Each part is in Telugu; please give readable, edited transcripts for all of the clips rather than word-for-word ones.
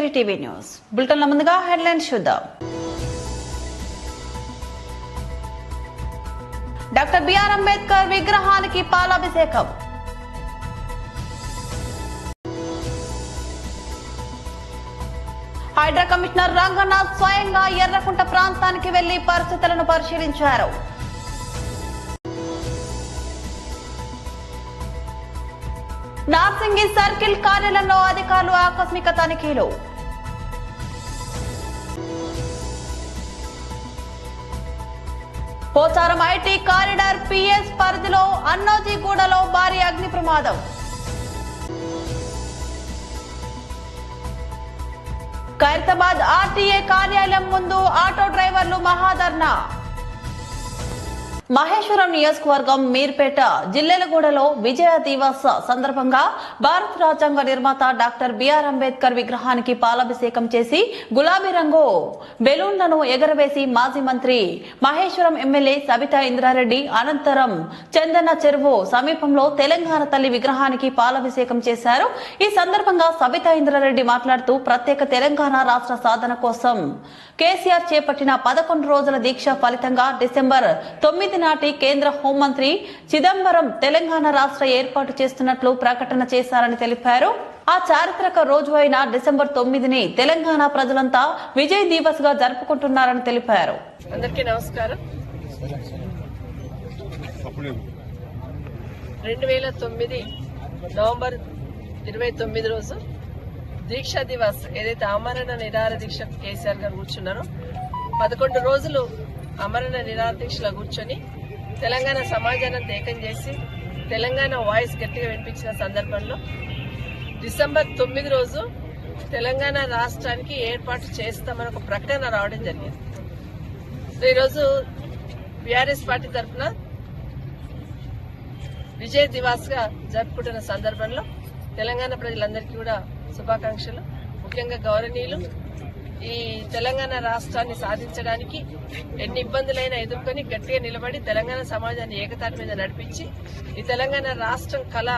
కేసరి టీవీ న్యూస్ బులెటిన్ లో ముందుగా హెడ్లైన్స్ చూద్దాం. డాక్టర్ బిఆర్ అంబేద్కర్ విగ్రహానికి పాలాభిషేకం. హైడ్రా కమిషనర్ రంగనాథ్ స్వయంగా ఎర్రకుంట ప్రాంతానికి వెళ్లి పరిస్థితులను పరిశీలించారు. నార్సింగి సర్కిల్ కార్యాలయంలో అధికారులు ఆకస్మిక తనిఖీలు. పోచారం ఐటీ కారిడార్ పిఎస్ పరిధిలో అన్నోజీగూడలో భారీ అగ్ని ప్రమాదం. ఖైరతాబాద్ ఆర్టీఏ కార్యాలయం ముందు ఆటో డ్రైవర్లు మహాధర్నా. మహేశ్వరం నియోజకవర్గం మీర్పేట జిల్లెలగూడలో విజయ దివస్ సందర్భంగా భారత రాజ్యాంగ నిర్మాత డాక్టర్ బిఆర్ అంబేద్కర్ విగ్రహానికి పాలాభిషేకం చేసి గులాబీ రంగు బెలూన్లను ఎగరవేసి మాజీ మంత్రి మహేశ్వరం ఎమ్మెల్యే సబితా ఇంద్రారెడ్డి అనంతరం చందన చెరువు సమీపంలో తెలంగాణ తల్లి విగ్రహానికి పాలాభిషేకం చేశారు. ఈ సందర్భంగా సబితా ఇంద్రారెడ్డి మాట్లాడుతూ ప్రత్యేక తెలంగాణ రాష్ట్ర సాధన కోసం కేసీఆర్ చేపట్టిన 11 రోజుల దీక్ష ఫలితంగా డిసెంబర్ 9 నాటి కేంద్ర హోంమంత్రి చిదంబరం తెలంగాణ రాష్ట్ర ఏర్పాటు చేస్తున్నట్లు ప్రకటన చేశారని తెలిపారు. ఆ చారిత్రక రోజు అయిన డిసెంబర్ 9ని తెలంగాణ ప్రజలంతా విజయ్ దివస్ గా జరుపుకుంటున్నారని తెలిపారు. అందరికీ నమస్కారం. 2009 నవంబర్ 29 రోజు దీక్షా దివస్ ఏదైతే ఆమరణ నిరాహార దీక్ష కేసీఆర్ గారు కూర్చున్నారో 11 రోజులు ఆమరణ నిరాహార దీక్షలో కూర్చొని తెలంగాణ సమాజాన్ని ఏకం చేసి తెలంగాణ వాయిస్ గట్టిగా వినిపించిన సందర్భంలో డిసెంబర్ 9 రోజు తెలంగాణ రాష్ట్రానికి ఏర్పాటు చేస్తామని ఒక ప్రకటన రావడం జరిగింది. ఈరోజు బీఆర్ఎస్ పార్టీ తరఫున విజయ్ దివాస్ గా జరుపుకుంటున్న సందర్భంలో తెలంగాణ ప్రజలందరికీ కూడా శుభాకాంక్షలు. ముఖ్యంగా గౌరవనీయులు ఈ తెలంగాణ రాష్ట్రాన్ని సాధించడానికి ఎన్ని ఇబ్బందులైనా ఎదుర్కొని గట్టిగా నిలబడి తెలంగాణ సమాజాన్ని ఏకతాటి మీద నడిపించి ఈ తెలంగాణ రాష్ట్రం కళ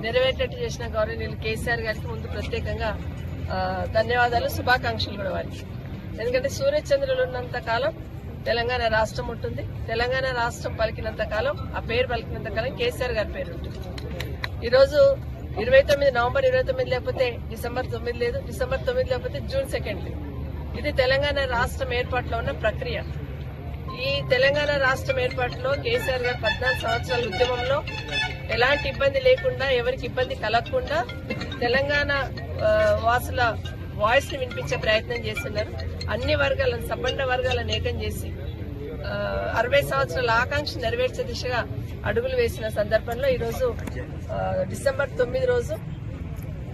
నెరవేరేటట్టు చేసిన గౌరవనీయులు కేసీఆర్ గారికి ముందు ప్రత్యేకంగా ధన్యవాదాలు, శుభాకాంక్షలు కూడా వారికి. ఎందుకంటే సూర్యచంద్రులు ఉన్నంత కాలం తెలంగాణ రాష్ట్రం ఉంటుంది. తెలంగాణ రాష్ట్రం పలికినంత కాలం, ఆ పేరు పలికినంత కాలం కేసీఆర్ గారి పేరు ఉంటుంది. ఈరోజు 29 నవంబర్ 29 లేకపోతే డిసెంబర్ 9 లేదు, డిసెంబర్ 9 లేకపోతే జూన్ 2 లేదు. ఇది తెలంగాణ రాష్ట్రం ఏర్పాటులో ఉన్న ప్రక్రియ. ఈ తెలంగాణ రాష్ట్రం ఏర్పాటులో కేసీఆర్ గారు 14 సంవత్సరాల ఉద్యమంలో ఎలాంటి ఇబ్బంది లేకుండా, ఎవరికి ఇబ్బంది కలగకుండా తెలంగాణ వాసుల వాయిస్ ని వినిపించే ప్రయత్నం చేస్తున్నారు. అన్ని వర్గాలను, సబ్బండ వర్గాలను ఏకం చేసి 60 సంవత్సరాల ఆకాంక్ష నెరవేర్చే దిశగా అడుగులు వేసిన సందర్భంలో ఈరోజు డిసెంబర్ 9 రోజు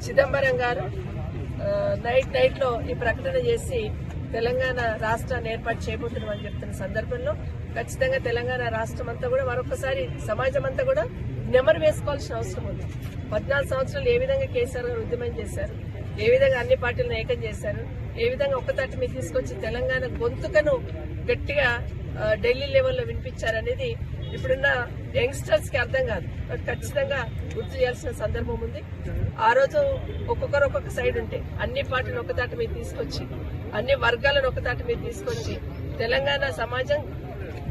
చిదంబరం గారు నైట్ లో ఈ ప్రకటన చేసి తెలంగాణ రాష్ట్రాన్ని ఏర్పాటు చేయబోతున్నామని చెప్తున్న సందర్భంలో ఖచ్చితంగా తెలంగాణ రాష్ట్రం అంతా కూడా మరొకసారి సమాజం అంతా కూడా నెమరు వేసుకోవాల్సిన అవసరం ఉంది. 14 సంవత్సరాలు ఏ విధంగా కేసీఆర్ గారు ఉద్యమం చేశారు, ఏ విధంగా అన్ని పార్టీలను ఏకం చేశారు, ఏ విధంగా ఒక్కతాటి మీద తీసుకొచ్చి తెలంగాణ గొంతుకను గట్టిగా ఢిల్లీ లెవెల్లో వినిపించారనేది ఇప్పుడున్న యంగ్స్టర్స్ కి అర్థం కాదు. బట్ ఖచ్చితంగా గుర్తు చేయాల్సిన సందర్భం ఉంది. ఆ రోజు ఒక్కొక్కరు ఒక్కొక్క సైడ్ ఉంటే అన్ని పార్టీలు ఒక్కతాటి మీద తీసుకొచ్చి, అన్ని వర్గాలను ఒక్కతాటి మీద తీసుకొచ్చి తెలంగాణ సమాజం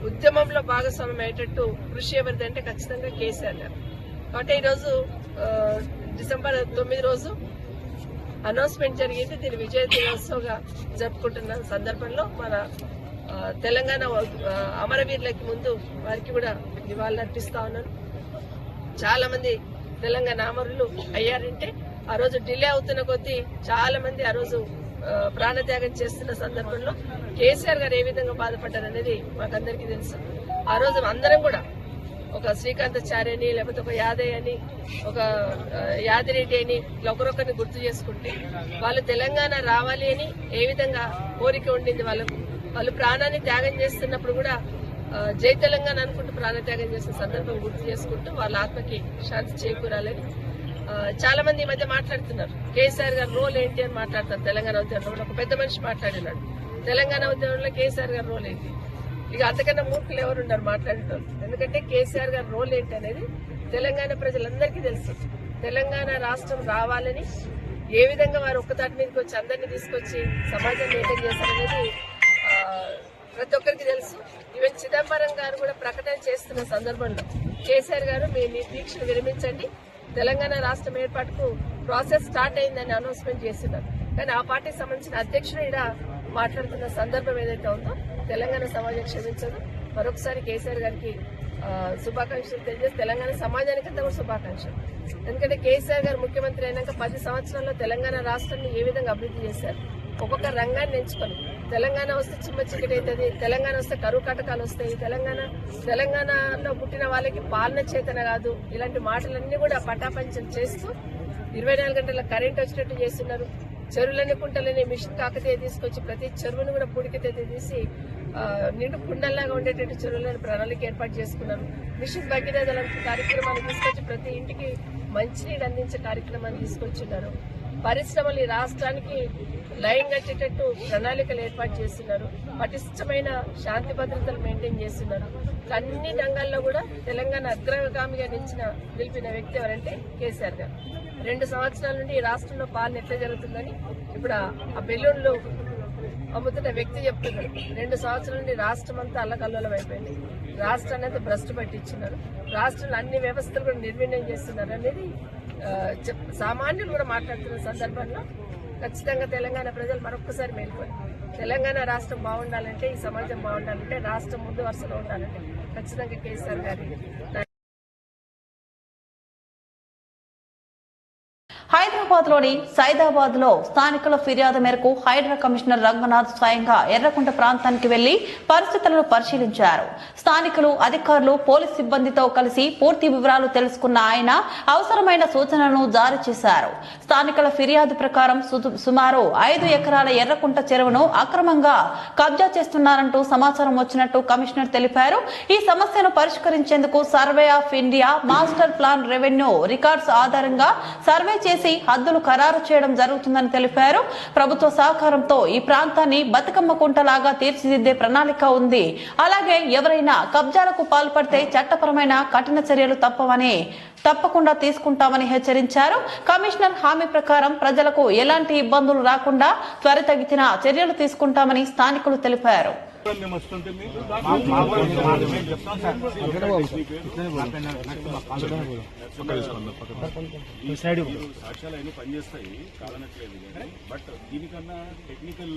ఉద్యమంలో భాగస్వామ్యం అయ్యేటట్టు కృషి ఎవరిదంటే ఖచ్చితంగా కేసీఆర్ గారు. కాబట్టి ఈరోజు డిసెంబర్ 9 రోజు అనౌన్స్మెంట్ జరిగింది. దీన్ని విజయ దినోత్సవంగా జరుపుకుంటున్న సందర్భంలో మన తెలంగాణ అమరవీరులకి ముందు వారికి కూడా నివాళులు అర్పిస్తా ఉన్నాను. చాలా మంది తెలంగాణ అమరులు అయ్యారంటే ఆ రోజు డిలే అవుతున్న కొద్దీ చాలా మంది ఆ రోజు ప్రాణత్యాగం చేస్తున్న సందర్భంలో కేసీఆర్ గారు ఏ విధంగా బాధపడ్డారనేది మాకందరికీ తెలుసు. ఆ రోజు అందరం కూడా ఒక శ్రీకాంతాచార్య అని, లేకపోతే ఒక యాదయ్య అని, ఒక యాదిరెడ్డి అని ఒకరొకరిని గుర్తు చేసుకుంటే వాళ్ళు తెలంగాణ రావాలి అని ఏ విధంగా కోరిక ఉండింది వాళ్ళకు. వాళ్ళు ప్రాణాన్ని త్యాగం చేస్తున్నప్పుడు కూడా జై తెలంగాణ అనుకుంటూ ప్రాణత్యాగం చేసిన సందర్భం గుర్తు చేసుకుంటూ వాళ్ళ ఆత్మకి శాంతి చేకూరాలని చాలా మంది ఈ మధ్య మాట్లాడుతున్నారు. కేసీఆర్ గారి రోల్ ఏంటి అని మాట్లాడతారు. తెలంగాణ ఉద్యమంలో ఒక పెద్ద మనిషి మాట్లాడినాడు. తెలంగాణ ఉద్యమంలో కేసీఆర్ గారి రోల్ ఏంటి? ఇక అంతకన్నా మూర్ఖులు ఎవరున్నారు మాట్లాడేటోళ్ళు. ఎందుకంటే కేసీఆర్ గారి రోల్ ఏంటి అనేది తెలంగాణ ప్రజలందరికీ తెలుసు. తెలంగాణ రాష్ట్రం రావాలని ఏ విధంగా వారు ఒక్కతాటి మీదకి వచ్చి అందరినీ తీసుకొచ్చి సమాజాన్ని మెయింటైన్ చేస్తారనేది ప్రతి ఒక్కరికి తెలుసు. ఈవెన్ చిదంబరం గారు కూడా ప్రకటన చేస్తున్న సందర్భంలో కేసీఆర్ గారు మీ దీక్షను విరమించండి, తెలంగాణ రాష్ట్రం ఏర్పాటుకు ప్రాసెస్ స్టార్ట్ అయిందని అనౌన్స్మెంట్ చేస్తున్నారు. కానీ ఆ పార్టీకి సంబంధించిన అధ్యక్షుడు ఇక్కడ మాట్లాడుతున్న సందర్భం ఏదైతే ఉందో తెలంగాణ సమాజం క్షమించదు. మరొకసారి కేసీఆర్ గారికి శుభాకాంక్షలు తెలియజేసి తెలంగాణ సమాజానికంతా కూడా శుభాకాంక్షలు. ఎందుకంటే కేసీఆర్ గారు ముఖ్యమంత్రి అయినాక 10 సంవత్సరాల్లో తెలంగాణ రాష్ట్రాన్ని ఏ విధంగా అభివృద్ధి చేశారు, ఒక్కొక్క రంగాన్ని ఎంచుకొని తెలంగాణ వస్తే చిమ్మ చీకటి అవుతుంది, తెలంగాణ వస్తే కరువు కటకాలు వస్తాయి, తెలంగాణలో పుట్టిన వాళ్ళకి పాలన చేతన కాదు, ఇలాంటి మాటలన్నీ కూడా పటాపంచం చేస్తూ 24 గంటల కరెంట్ వచ్చేటట్టు చేస్తున్నారు. చెరువులని కుంటలని మిషన్ కాకతీయ తీసుకొచ్చి ప్రతి చెరువును కూడా పూడికతెత్తి తీసి నిండు కుండల్లాగా ఉండేటట్టు చెరువులను ప్రణాళిక ఏర్పాటు చేసుకున్నారు. మిషన్ భగీరథ లాంటి కార్యక్రమాన్ని తీసుకొచ్చి ప్రతి ఇంటికి మంచినీళ్ళు అందించే కార్యక్రమాన్ని తీసుకొచ్చున్నారు. పరిశ్రమలు ఈ రాష్ట్రానికి లైన్ కట్టేటట్టు ప్రణాళికలు ఏర్పాటు చేస్తున్నారు. పటిష్టమైన శాంతి భద్రతలు మెయింటైన్ చేస్తున్నారు. అన్ని రంగాల్లో కూడా తెలంగాణ అగ్రగామిగా నిలిపిన వ్యక్తి ఎవరంటే కేసీఆర్ గారు. 2 సంవత్సరాల నుండి ఈ రాష్ట్రంలో పాలన ఎట్లా జరుగుతుందని ఇప్పుడు ఆ బెలూన్లు అమ్ముతున్న వ్యక్తి చెప్తున్నారు. 2 సంవత్సరాల నుండి రాష్ట్రం అంతా అల్లకల్లోలం అయిపోయింది, రాష్ట్రాన్ని అంతా భ్రష్టు పట్టించున్నారు, రాష్ట్రంలో అన్ని వ్యవస్థలు కూడా నిర్వీర్యం చేస్తున్నారు అనేది సామాన్యులు కూడా మాట్లాడుతున్న సందర్భంలో ఖచ్చితంగా తెలంగాణ ప్రజలు మరొక్కసారి మేల్కొని తెలంగాణ రాష్ట్రం బాగుండాలంటే, ఈ సమాజం బాగుండాలంటే, రాష్ట్రం ముందు వరుసలో ఉండాలంటే ఖచ్చితంగా కేసీఆర్ గారి హైదరాబాద్ లోని సైదాబాద్ లో స్థానికుల ఫిర్యాదు మేరకు హైడ్రా కమిషనర్ రంగనాథ్ స్వయంగా ఎర్రకుంట ప్రాంతానికి వెళ్లి పరిస్థితులను పరిశీలించారు. స్థానికులు, అధికారులు, పోలీస్ సిబ్బందితో కలిసి పూర్తి వివరాలు తెలుసుకున్న ఆయన అవసరమైన సూచనలను జారీ చేశారు. స్థానికుల ఫిర్యాదు ప్రకారం సుమారు 5 ఎకరాల ఎర్రకుంట చెరువును అక్రమంగా కబ్జా చేస్తున్నారంటూ సమాచారం వచ్చినట్టు కమిషనర్ తెలిపారు. ఈ సమస్యను పరిష్కరించేందుకు survey of India master plan revenue records ఆధారంగా సర్వే చేసి హద్దులు ఖరారు చేయడం జరుగుతుందని తెలిపారు. ప్రభుత్వ సహకారంతో ఈ ప్రాంతాన్ని బతుకమ్మ కుంటలాగా తీర్చిదిద్దే ప్రణాళిక ఉంది. అలాగే ఎవరైనా కబ్జాలకు పాల్పడితే చట్టపరమైన కఠిన చర్యలు తప్పకుండా తీసుకుంటామని హెచ్చరించారు. కమిషనర్ హామీ ప్రకారం ప్రజలకు ఎలాంటి ఇబ్బందులు రాకుండా త్వరితగతిన చర్యలు తీసుకుంటామని స్థానికులు తెలిపారు. ఈ సైడ్ సాక్ష్యాలు అన్ని పనిచేస్తాయి కాదనట్లేదు, కానీ బట్ దీనికన్నా టెక్నికల్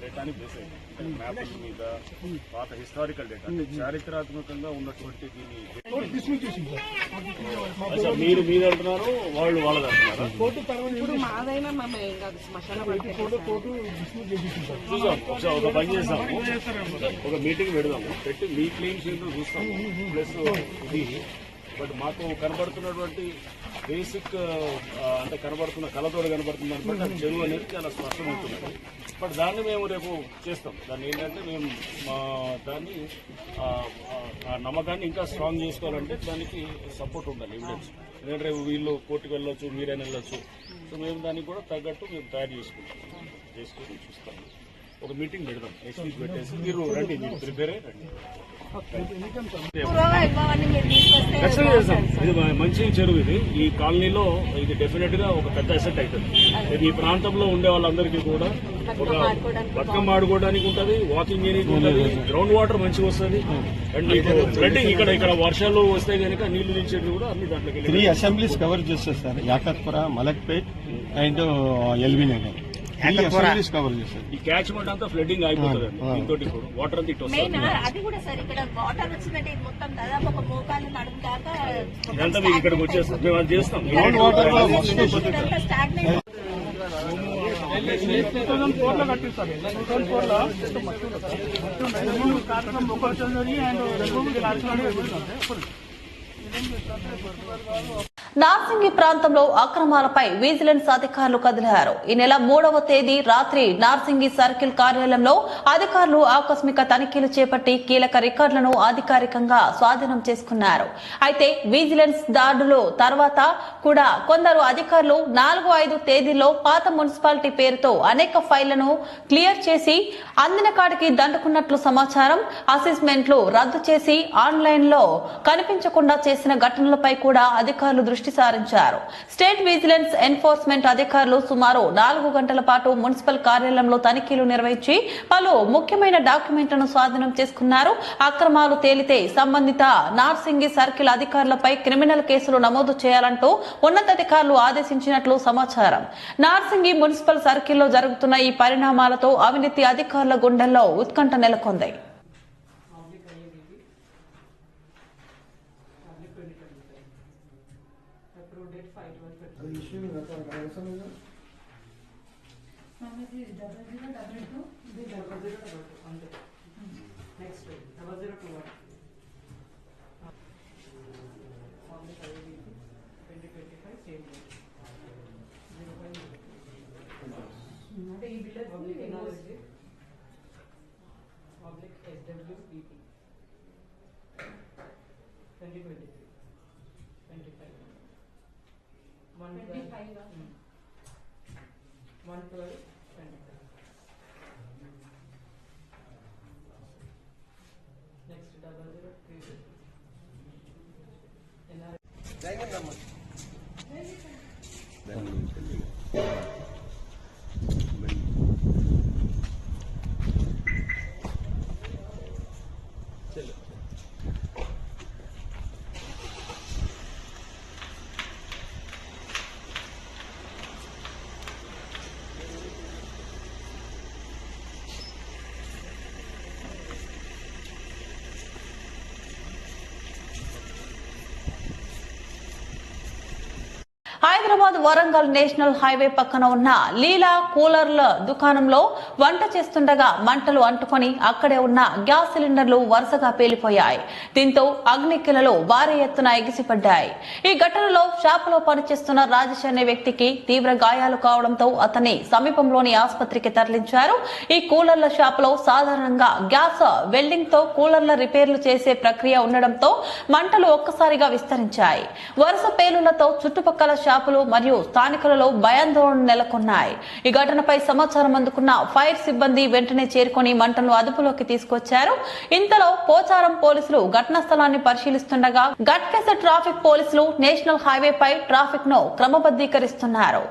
డేటాని బేస్ అయింది. మ్యాపింగ్ మీద పాత హిస్టారికల్ డేటా అంటే చారిత్రాత్మకంగా ఉన్నటువంటి దీన్ని మీరు అంటున్నారు, వాళ్ళు వాళ్ళది అంటున్నారు. చూసాం, ఒక పని చేస్తాము, ఒక మీటింగ్ పెడదాము, పెట్టి మీ క్లెయిమ్స్ ఏంటో చూస్తాము. ప్లస్ ఇది బట్ మాకు కనబడుతున్నటువంటి బేసిక్ అంటే కనబడుతున్న కళతోడు కనబడుతుంది అనమాట. చెరువు అనేది చాలా స్పష్టమవుతుంది. బట్ దాన్ని మేము రేపు చేస్తాం. దాన్ని ఏంటంటే మేము దాన్ని ఆ నమ్మకాన్ని ఇంకా స్ట్రాంగ్ చేసుకోవాలంటే దానికి సపోర్ట్ ఉండాలి, ఎవిడెన్స్. ఎందుకంటే రేపు వీళ్ళు కోర్టుకు వెళ్ళొచ్చు, మీరైనా వెళ్ళొచ్చు. సో మేము దానికి కూడా తగ్గట్టు మేము తయారు చేసుకొని చూస్తాము. ఒక మీటింగ్ పెడదాం, నెక్స్ట్ వీక్ పెట్టేసి మీరు రండి, మీరు ప్రిపేర్ అయ్యి రండి. ఇది మంచి చెరువు. ఇది ఈ కాలనీలో ఇది డెఫినెట్ గా ఒక పెద్ద అసెట్ అవుతుంది. ఈ ప్రాంతంలో ఉండే వాళ్ళందరికీ కూడా ఒక బతుకమ్మ ఆడుకోవడానికి ఉంటుంది, వాకింగ్ ఏరియా ఉంటుంది, గ్రౌండ్ వాటర్ మంచిగా వస్తుంది. అండ్ ఫ్లడ్డింగ్ ఇక్కడ వర్షాలు వస్తే కనుక నీళ్లు నిలిచేవి కూడా అన్ని దాంట్లోకి 3 అసెంబ్లీస్ కవర్ చేస్తారు sir. Yakutpura, Malakpet and LB Nagar cover చేస్తారు. ఈ క్యాచ్మెంట్ అంతా ఫ్లడ్డింగ్ అయిపోతుంది. దీంతో వాటర్ అంతా ఇటు వస్తుంది. ఇదంతా మీకు ఇక్కడికి వచ్చేస్తాం, మేము అది చేస్తాం. నార్సింగి ప్రాంతంలో అక్రమాలపై విజిలెన్స్ అధికారులు కదిలారు. ఈ నెల 3వ తేదీ రాత్రి నార్సింగి సర్కిల్ కార్యాలయంలో అధికారులు ఆకస్మిక తనిఖీలు చేపట్టి కీలక రికార్డులను అధికారికంగా స్వాధీనం చేసుకున్నారు. అయితే విజిలెన్స్ దాడులు తర్వాత కూడా కొందరు అధికారులు 4-5 తేదీల్లో పాత మున్సిపాలిటీ పేరుతో అనేక ఫైళ్లను క్లియర్ చేసి అందిన కాడికి దండుకున్నట్లు సమాచారం. అసెస్మెంట్లు రద్దు చేసి ఆన్లైన్ లో కనిపించకుండా చేసిన ఘటనలపై కూడా అధికారులు దృష్టి దృష్టి సారించారు. స్టేట్ విజిలెన్స్ ఎన్ఫోర్స్మెంట్ అధికారులు సుమారు 4 గంటల పాటు మున్సిపల్ కార్యాలయంలో తనిఖీలు నిర్వహించి పలు ముఖ్యమైన డాక్యుమెంట్లను స్వాధీనం చేసుకున్నారు. అక్రమాలు తేలితే సంబంధిత నార్సింగి సర్కిల్ అధికారులపై క్రిమినల్ కేసులు నమోదు చేయాలంటూ ఉన్నతాధికారులు ఆదేశించినట్లు సమాచారం. నార్సింగి మున్సిపల్ సర్కిల్లో జరుగుతున్న ఈ పరిణామాలతో అవినీతి అధికారుల గుండెల్లో ఉత్కంఠ నెలకొంది. హైదరాబాద్ వరంగల్ నేషనల్ హైవే పక్కన ఉన్న లీలా కూలర్ల దుకాణంలో వంట చేస్తుండగా మంటలు అంటుకొని అక్కడే ఉన్న గ్యాస్ సిలిండర్లు వరుసగా పేలిపోయాయి. దీంతో అగ్నికిలలు భారీ ఎత్తున ఎగిసిపడ్డాయి. ఈ ఘటనలో షాపులో పనిచేస్తున్న రాజేష్ అనే వ్యక్తికి తీవ్ర గాయాలు కావడంతో అతన్ని సమీపంలోని ఆసుపత్రికి తరలించారు. ఈ కూలర్ల షాపులో సాధారణంగా గ్యాస్ వెల్డింగ్ తో కూలర్ల రిపేర్లు చేసే ప్రక్రియ ఉండడంతో మంటలు ఒక్కసారిగా విస్తరించాయి. వరుస పేలులతో చుట్టుపక్కల షాపులు మరియు స్థానికులలో భయాందోళన నెలకొన్నాయి. ఈ ఘటనపై సమాచారం అందుకున్న ఫైర్ సిబ్బంది వెంటనే చేరుకొని మంటలను అదుపులోకి తీసుకొచ్చారు. ఇంతలో పోచారం పోలీసులు ఘటనా స్థలాన్ని పరిశీలిస్తుండగా గట్కేస ట్రాఫిక్ పోలీసులు నేషనల్ హైవే పై ట్రాఫిక్ ను క్రమబద్ధీకరిస్తున్నారు.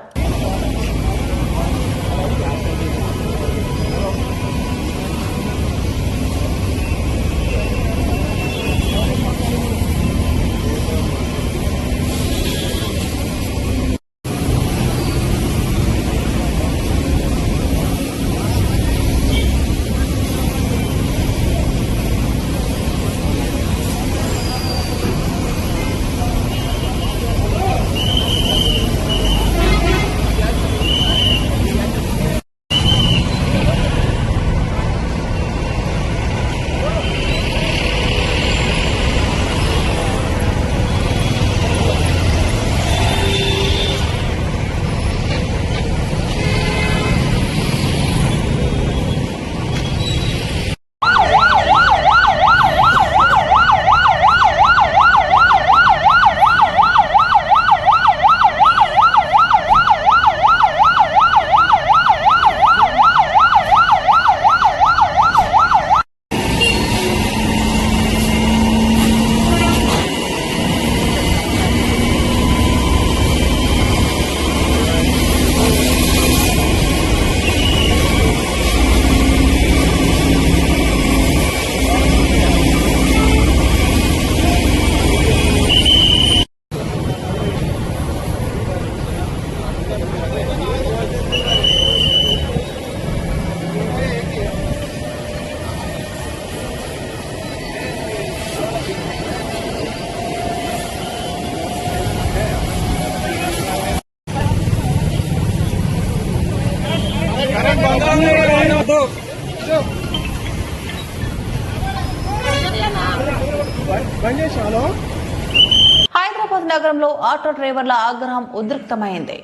హైదరాబాద్ నగరంలో ఆటో డ్రైవర్ల ఆగ్రహం ఉద్రిక్తమైంది.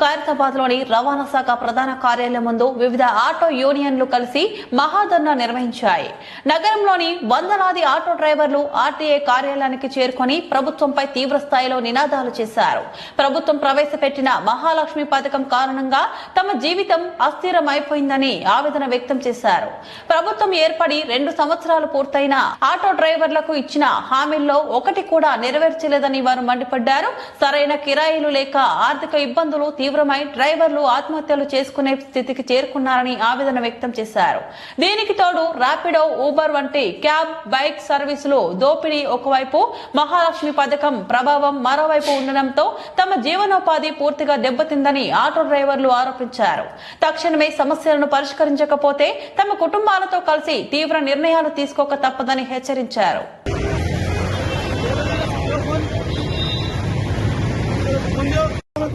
ఖైరతాబాద్ లోని రవాణా శాఖ ప్రధాన కార్యాలయం ముందు వివిధ ఆటో యూనియన్లు కలిసి మహాధర్నా నిర్వహించాయి. నగరంలోని వందలాది ఆటో డ్రైవర్లు ఆర్టీఏ కార్యాలయానికి చేరుకొని ప్రభుత్వంపై తీవ్ర స్థాయిలో నినాదాలు చేశారు. ప్రభుత్వం ప్రవేశపెట్టిన మహాలక్ష్మి పథకం కారణంగా తమ జీవితం అస్థిరమైపోయిందని ఆవేదన వ్యక్తం చేశారు. ప్రభుత్వం ఏర్పడి 2 సంవత్సరాలు పూర్తయిన ఆటో డ్రైవర్లకు ఇచ్చిన హామీల్లో ఒకటి కూడా నెరవేర్చలేదని వారు మండిపడ్డారు. సరైన కిరాయిలు లేక ఆర్థిక ఇబ్బందులు తీవ్రమై డ్రైవర్లు ఆత్మహత్యలు చేసుకునే స్థితికి చేరుకున్నారని ఆవేదన వ్యక్తం చేశారు. దీనికి తోడు ర్యాపిడో, ఊబర్ వంటి క్యాబ్, బైక్ సర్వీసులు దోపిడీ ఒకవైపు, మహాలక్ష్మి పథకం ప్రభావం మరోవైపు ఉండడంతో తమ జీవనోపాధి పూర్తిగా దెబ్బతిందని ఆటో డ్రైవర్లు ఆరోపించారు. తక్షణమే సమస్యలను పరిష్కరించకపోతే తమ కుటుంబాలతో కలిసి తీవ్ర నిర్ణయాలు తీసుకోక తప్పదని హెచ్చరించారు.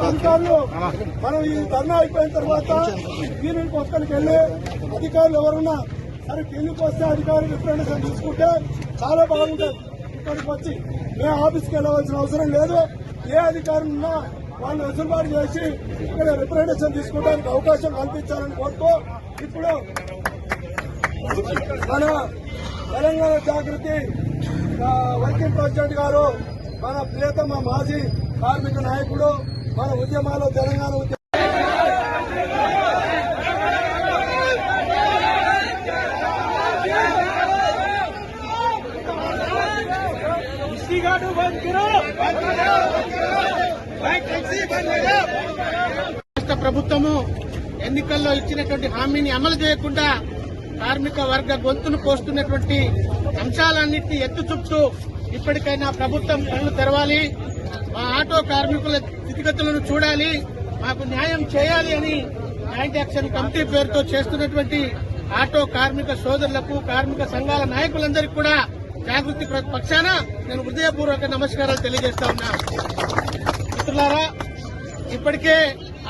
అధికారులు మనం ఈ ధర్నా అయిపోయిన తర్వాత యూనియన్ పక్కనకి వెళ్లి అధికారులు ఎవరున్నా సరే కిందికి వస్తే అధికారులు రిప్రజెంటేషన్ తీసుకుంటే చాలా బాగుంటుంది. ఇక్కడికి వచ్చి మేము ఆఫీస్కి వెళ్ళవలసిన అవసరం లేదు. ఏ అధికారులు ఉన్నా వాళ్ళు వెసులుబాటు చేసి ఇక్కడ రిప్రజెంటేషన్ తీసుకోవడానికి అవకాశం కల్పించాలని కోరుతూ ఇప్పుడు మన తెలంగాణ జాగృతి వర్కింగ్ ప్రెసిడెంట్ గారు, మన ప్రియతమ మాజీ కార్మిక నాయకుడు, మన ఉద్యమాల్లో తెలంగాణ రాష్ట్ర ప్రభుత్వము ఎన్నికల్లో ఇచ్చినటువంటి హామీని అమలు చేయకుండా కార్మిక వర్గ గొంతును కోస్తున్నటువంటి అంశాలన్నింటినీ ఎత్తు చూపుతూ ఇప్పటికైనా ప్రభుత్వం కళ్ళు తెరవాలి, మా ఆటో కార్మికుల స్థితిగతులను చూడాలి, మాకు న్యాయం చేయాలి అని జాయింట్ యాక్షన్ కమిటీ పేరుతో చేస్తున్నటువంటి ఆటో కార్మిక సోదరులకు, కార్మిక సంఘాల నాయకులందరికీ కూడా జాగృతి పక్షాన నేను హృదయపూర్వక నమస్కారాలు తెలియజేస్తా ఉన్నా. మిత్రులారా, ఇప్పటికే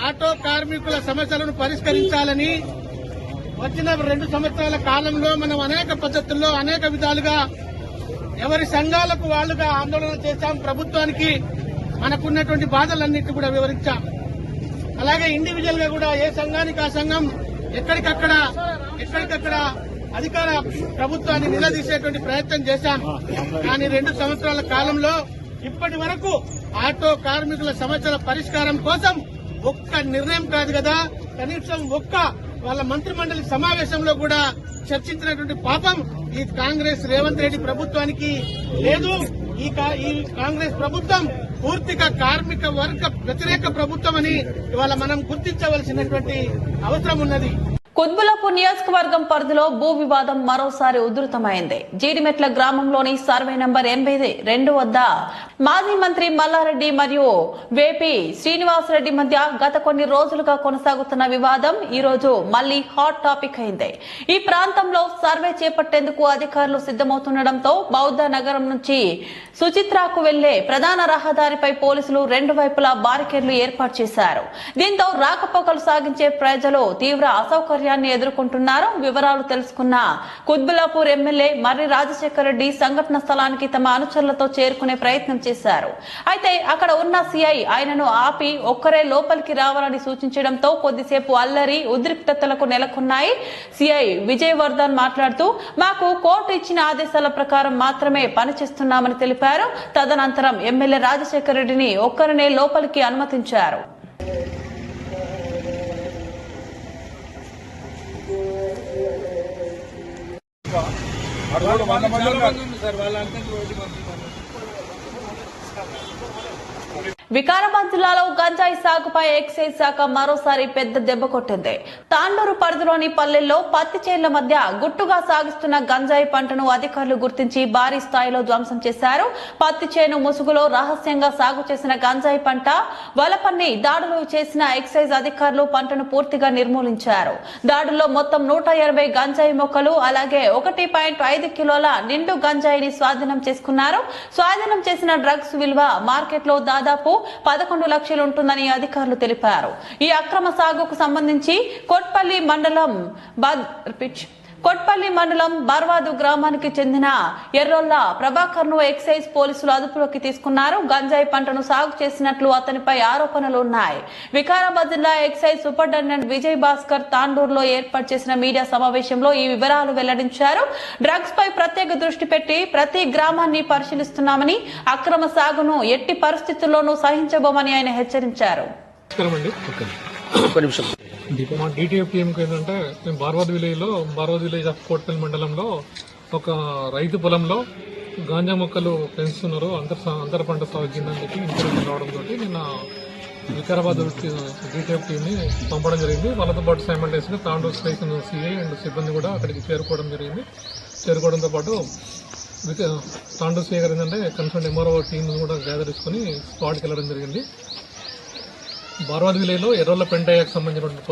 ఆటో కార్మికుల సమస్యలను పరిష్కరించాలని వచ్చిన 2 సంవత్సరాల కాలంలో మనం అనేక పద్ధతుల్లో అనేక విధాలుగా ఎవరి సంఘాలకు వాళ్లుగా ఆందోళన చేశాం. ప్రభుత్వానికి మనకున్నటువంటి బాధలన్నింటినీ కూడా వివరించాం. అలాగే ఇండివిజువల్ గా కూడా ఏ సంఘానికి ఆ సంఘం ఎక్కడికక్కడ అధికార ప్రభుత్వాన్ని నిలదీసేటువంటి ప్రయత్నం చేశాం. కానీ 2 సంవత్సరాల కాలంలో ఇప్పటి వరకు ఆటో కార్మికుల సమస్యల పరిష్కారం కోసం ఒక్క నిర్ణయం కాదు కదా, కనీసం వాళ్ళ మంత్రిమండలి సమావేశంలో కూడా చర్చించినటువంటి పాపం ఈ కాంగ్రెస్ రేవంత్ రెడ్డి ప్రభుత్వానికి లేదు. ఈ కాంగ్రెస్ ప్రభుత్వం పూర్తిగా కార్మిక వర్గ వ్యతిరేక ప్రభుత్వం అని ఇవాళ మనం గుర్తించవలసినటువంటి అవసరం ఉన్నది. కుత్బులాపూర్ నియోజకవర్గం పరిధిలో భూ వివాదం మరోసారి ఉధృతమైంది. జీడిమెట్ల గ్రామంలోని సర్వే నంబర్ 82 వద్ద మాజీ మంత్రి మల్లారెడ్డి మరియు వేపీ శ్రీనివాసరెడ్డి మధ్య గత కొన్ని రోజులుగా కొనసాగుతున్న వివాదం ఈ రోజు మళ్లీ హాట్ టాపిక్ అయింది. ఈ ప్రాంతంలో సర్వే చేపట్టేందుకు అధికారులు సిద్దమవుతుండటంతో బౌద్ధ నగరం నుంచి సుచిత్రాకు వెళ్లే ప్రధాన రహదారిపై పోలీసులు 2 వైపులా బారికేడ్లు ఏర్పాటు చేశారు. దీంతో రాకపోకలు సాగించే ప్రజలు తీవ్ర అసౌకర్యాన్ని ఎదుర్కొంటున్నారు. వివరాలు తెలుసుకున్న కుత్బులాపూర్ ఎమ్మెల్యే మర్రి రాజశేఖర రెడ్డి సంఘటన స్థలానికి తమ అనుచరులతో చేరుకునే ప్రయత్నం చేశారు. అయితే అక్కడ ఉన్న సిఐ ఆయనను ఆపి ఒక్కరే లోపలికి రావాలని సూచించడంతో కొద్దిసేపు అల్లరి ఉద్రిక్తతలకు నెలకొన్నాయి. సిఐ విజయవర్ధన్ మాట్లాడుతూ మాకు కోర్టు ఇచ్చిన ఆదేశాల ప్రకారం మాత్రమే పనిచేస్తున్నామని తెలిపారు. తదనంతరం ఎమ్మెల్యే రాజశేఖర రెడ్డిని ఒక్కరినే లోపలికి అనుమతించారు. వికారాబాద్ జిల్లాలో గంజాయి సాగుపై ఎక్సైజ్ శాఖ మరోసారి పెద్ద దెబ్బ కొట్టింది. తాండూరు పరిధిలోని పల్లెల్లో పత్తి చేన్ల మధ్య గుట్టుగా సాగిస్తున్న గంజాయి పంటను అధికారులు గుర్తించి భారీ స్థాయిలో ధ్వంసం చేశారు. పత్తి చేను ముసుగులో రహస్యంగా సాగు చేసిన గంజాయి పంట వలపన్ని దాడులు చేసిన ఎక్సైజ్ అధికారులు పంటను పూర్తిగా నిర్మూలించారు. దాడుల్లో మొత్తం 180 గంజాయి మొక్కలు అలాగే 1.5 కిలోల నిండు గంజాయిని స్వాధీనం చేసుకున్నారు. స్వాధీనం చేసిన డ్రగ్స్ విలువ మార్కెట్లో దాదాపు 11 లక్షలు ఉంటుందని అధికారులు తెలిపారు. ఈ అక్రమ సాగుకు సంబంధించి కొట్పల్లి మండలం కొట్పల్లి మండలం బార్వాదు గ్రామానికి చెందిన ఎర్రొల్ల ప్రభాకర్ ను ఎక్సైజ్ పోలీసులు అదుపులోకి తీసుకున్నారు. గంజాయి పంటను సాగు చేసినట్లు అతనిపై ఆరోపణలు ఉన్నాయి. వికారాబాద్ జిల్లా ఎక్సైజ్ సూపరింటెండెంట్ విజయ్ భాస్కర్ తాండూరులో ఏర్పాటు చేసిన మీడియా సమావేశంలో ఈ వివరాలు వెల్లడించారు. డ్రగ్స్ పై ప్రత్యేక దృష్టి పెట్టి ప్రతి గ్రామాన్ని పరిశీలిస్తున్నామని, అక్రమ సాగును ఎట్టి పరిస్థితుల్లోనూ సహించబోమని ఆయన హెచ్చరించారు. మా డిటిఎఫ్ టీంకి ఏంటంటే మేము బార్వాద్ విలేజ్ ఆఫ్ కోట్పల్లి మండలంలో ఒక రైతు పొలంలో గాంజా మొక్కలు పెంచుతున్నారు, అంతర పంట సాగు కిందని చెప్పి ఇన్ఫర్మేషన్ రావడంతో నిన్న వికారాబాద్ డిటిఎఫ్ టీంని పంపడం జరిగింది. వాళ్ళతో పాటు సైమల్టేనియస్ గా తాండూరు స్టేషన్ సిఐ అండ్ సిబ్బంది కూడా అక్కడికి చేరుకోవడంతో పాటు తాండూరు సిఐ గారు ఏంటంటే కన్సర్న్ ఎంఆర్ఓ టీం కూడా గ్యాదర్ చేసుకుని స్పాట్కి వెళ్ళడం జరిగింది. బార్వాద్ విలేజ్లో ఎర్రొల్ల పెంటయ్యకు సంబంధించిన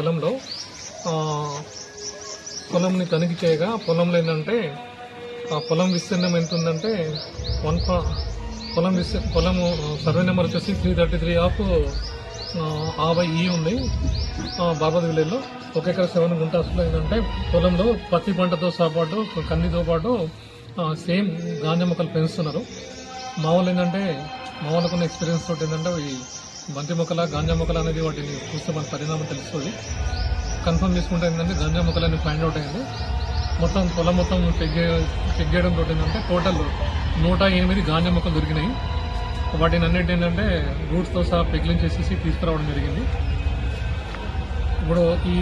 పొలంని తనిఖీ చేయగా పొలంలో ఏంటంటే పొలం విస్తీర్ణం ఎంత ఉందంటే పొలం సర్వే నెంబర్ వచ్చేసి 333 ఆఫ్ ABE ఉంది. బార్వాద్ విలేజ్లో 1 ఎకరా 7 గుంటాసులో ఏంటంటే పొలంలో పత్తి పంటతో పాటు కందితో పాటు సేమ్ గాంజా మొక్కలు పెంచుతున్నారు. మా వాళ్ళు ఏంటంటే మా వాళ్ళకున్న ఎక్స్పీరియన్స్ తోటి ఏంటంటే ఈ బంతి మొక్కల గాంజా మొక్కలు అనేది వాటిని చూస్తే మన పరిణామం తెలుస్తుంది. కన్ఫర్మ్ చేసుకుంటే ఏంటంటే గాంజా మొక్కలని ఫైండ్ అవుట్ అయింది. పొలం మొత్తం చెక్ చేయడం తోటి ఏంటంటే టోటల్ 108 గాంజా మొక్కలు దొరికినాయి. వాటిని అన్నిటి ఏంటంటే రూట్స్తో సహా పెగ్లింగ్ చేసేసి తీసుకురావడం జరిగింది. ఇప్పుడు ఈ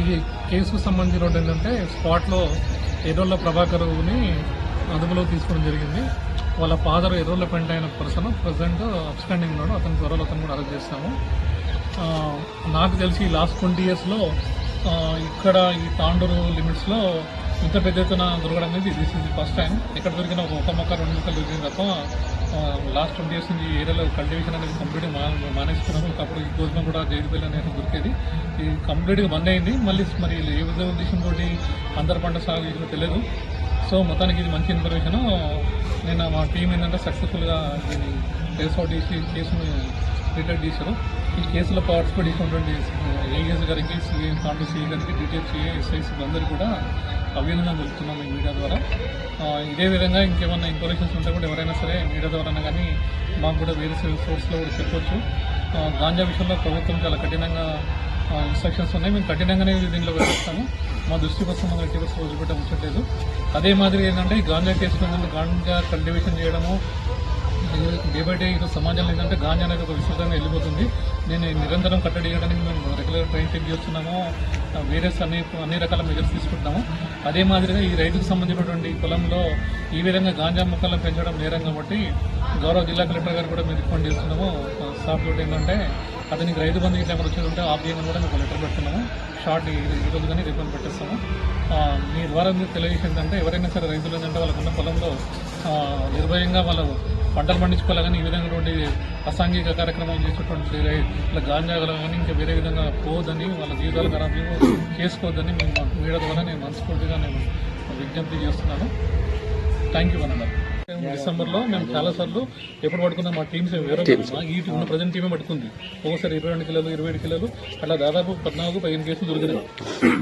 కేసుకు సంబంధించిన ఏంటంటే స్పాట్లో ఎర్రొల్ల ప్రభాకర్ని అదుపులో తీసుకోవడం జరిగింది. వాళ్ళ ఫాదర్ ఎర్రొల్ల పెంట అయిన పర్సన్ ప్రజెంట్ అబ్స్టాండింగ్ ఉన్నాడు. అతని త్వరలో అతను కూడా అరెస్ట్ చేస్తాము. నాకు తెలిసి లాస్ట్ 20 yearsలో ఇక్కడ ఈ తాండూరు లిమిట్స్లో ఇంత పెద్ద ఎత్తున దొరకడం అనేది దిస్ ఇస్ ఫస్ట్ టైం. ఇక్కడ దొరికిన ఒక మొక్క 2 మొక్కలు దొరికింది తప్ప లాస్ట్ 20 years నుంచి ఈ ఏరియాలో కల్టివేషన్ అనేది కంప్లీట్గా మానేసుకున్నాము. ఒకప్పుడు ఈ గోధుమ కూడా జైలుపల్లి అనేది దొరికేది. ఇది కంప్లీట్గా బంద్ అయింది. మళ్ళీ మరి ఏ విధంగా ఉద్దేశంతో అంతర పంట సాగు చేసినా తెలియదు. సో మొత్తానికి ఇది మంచి ఇన్ఫర్మేషన్. నిన్న మా టీం ఏంటంటే సక్సెస్ఫుల్గా దీన్ని ట్రేస్ అవుట్ చేసి కేసును రిటైర్ చేశారు. ఈ కేసులో పార్టిసిపేట్ చేసినటువంటి ఏఎస్ గారికి, తాండూరు సిఐ గారికి, డిటిఎఫ్ సిఐ, ఎస్ఐస్ అందరికీ కూడా అభినందన తెలుపుతున్నాం ఈ మీడియా ద్వారా. ఇదే విధంగా ఇంకేమన్నా ఇన్ఫర్మేషన్స్ ఉంటే కూడా ఎవరైనా సరే మీడియా ద్వారా కానీ మాకు కూడా వేరే సోర్స్లో కూడా చెప్పొచ్చు. గాంజా విషయంలో ప్రభుత్వం చాలా కఠినంగా ఇన్స్ట్రక్షన్స్ ఉన్నాయి. మేము కఠినంగానే దీనిలో వ్యవహరిస్తాము. మా దృష్టి కోసం మనం ఎట్టి వస్తూ వదిలిపెట్ట ఉంచట్లేదు. అదే మాదిరి ఏంటంటే ఈ గాంజా కేసులో ముందు గాంజా కల్టివేషన్ చేయడము డే బై డే ఈరోజు సమాజంలో ఏంటంటే గాంజా అనేది ఒక విస్తృతంగా వెళ్ళిపోతుంది. నేను నిరంతరం కట్టడి చేయడానికి మేము రెగ్యులర్ ట్రైన్ చెక్ చేస్తున్నాము, వేరియస్ అన్ని రకాల మెజర్స్ తీసుకుంటున్నాము. అదే మాదిరిగా ఈ రైతుకు సంబంధించినటువంటి పొలంలో ఈ విధంగా గాంజా మొక్కలను పెంచడం నేరం కాబట్టి గౌరవ జిల్లా కలెక్టర్ గారు కూడా మేము రికమెండ్ చేస్తున్నాము. స్టాఫ్ తోటి ఏంటంటే అతనికి రైతు బంధు ఇట్లా ఏమైనా వచ్చేది ఉంటే ఆఫ్ చేయమని కూడా మేము లెటర్ పెడుతున్నాము. షార్ట్ ఈరోజు కానీ రికమెండ్ పెట్టేస్తాము. మీ ద్వారా మీరు తెలియజేసిందంటే ఎవరైనా సరే రైతులు ఏంటంటే వాళ్ళకున్న పొలంలో నిర్భయంగా వాళ్ళు పంటలు పండించుకోవాలి. కానీ ఈ విధంగా అసాంఘిక కార్యక్రమాలు చేసేటువంటి ఇలా గాంజా కానీ ఇంకా వేరే విధంగా పోవద్దని, వాళ్ళ జీవితాలు ఖరాబ్ చేసుకోవద్దని మేము మీడియా ద్వారా నేను మనస్ఫూర్తిగా విజ్ఞప్తి చేస్తున్నాను. థ్యాంక్ యూ అన్న. డిసెంబర్లో మేము చాలాసార్లు ఎప్పుడు పట్టుకున్నాం మా టీమ్స్ ఈ ఉన్న ప్రజెంట్ టీమే పట్టుకుంది. ఒకసారి 22 కిలోలు 27 కిలోలు అట్లా దాదాపు 14-15 కేసులు దొరికినాయి.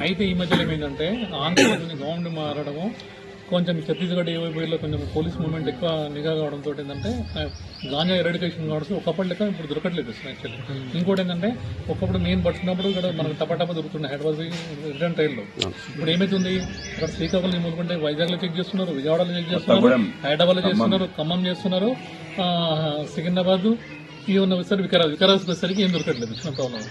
అయితే ఈ మధ్యలో ఏమైందంటే ఆంధ్రప్రదేశ్ గవర్నమెంట్ మారడము, కొంచెం ఛత్తీస్గఢ్ ఏవైపోయిలో కొంచెం పోలీస్ మూవ్మెంట్ ఎక్కువ నిఘా కావడంతో ఏంటంటే గాంజా ఎరాడికేషన్ కావచ్చు ఒకప్పటి లెక్క ఇప్పుడు దొరకట్లేదు యాక్చువల్లీ. ఇంకోటి ఏంటంటే ఒకప్పుడు నేను పట్టుకున్నప్పుడు ఇక్కడ మనకు టపాటపా దొరుకుతుండే హైదరాబాద్ రిటర్న్ ట్రైన్లో. ఇప్పుడు ఏమైతుంది అక్కడ శ్రీకాకుళం మొదలుకుంటే వైజాగ్లో చెక్ చేస్తున్నారు, విజయవాడలో చెక్ చేస్తున్నారు, హైదరాబాద్లో చేస్తున్నారు, ఖమ్మం చేస్తున్నారు, సికింద్రాబాద్ ఇవి ఉన్న వికారాబాద్ వచ్చేసరికి ఏం దొరకట్లేదు. చిన్న ప్రాబ్లం.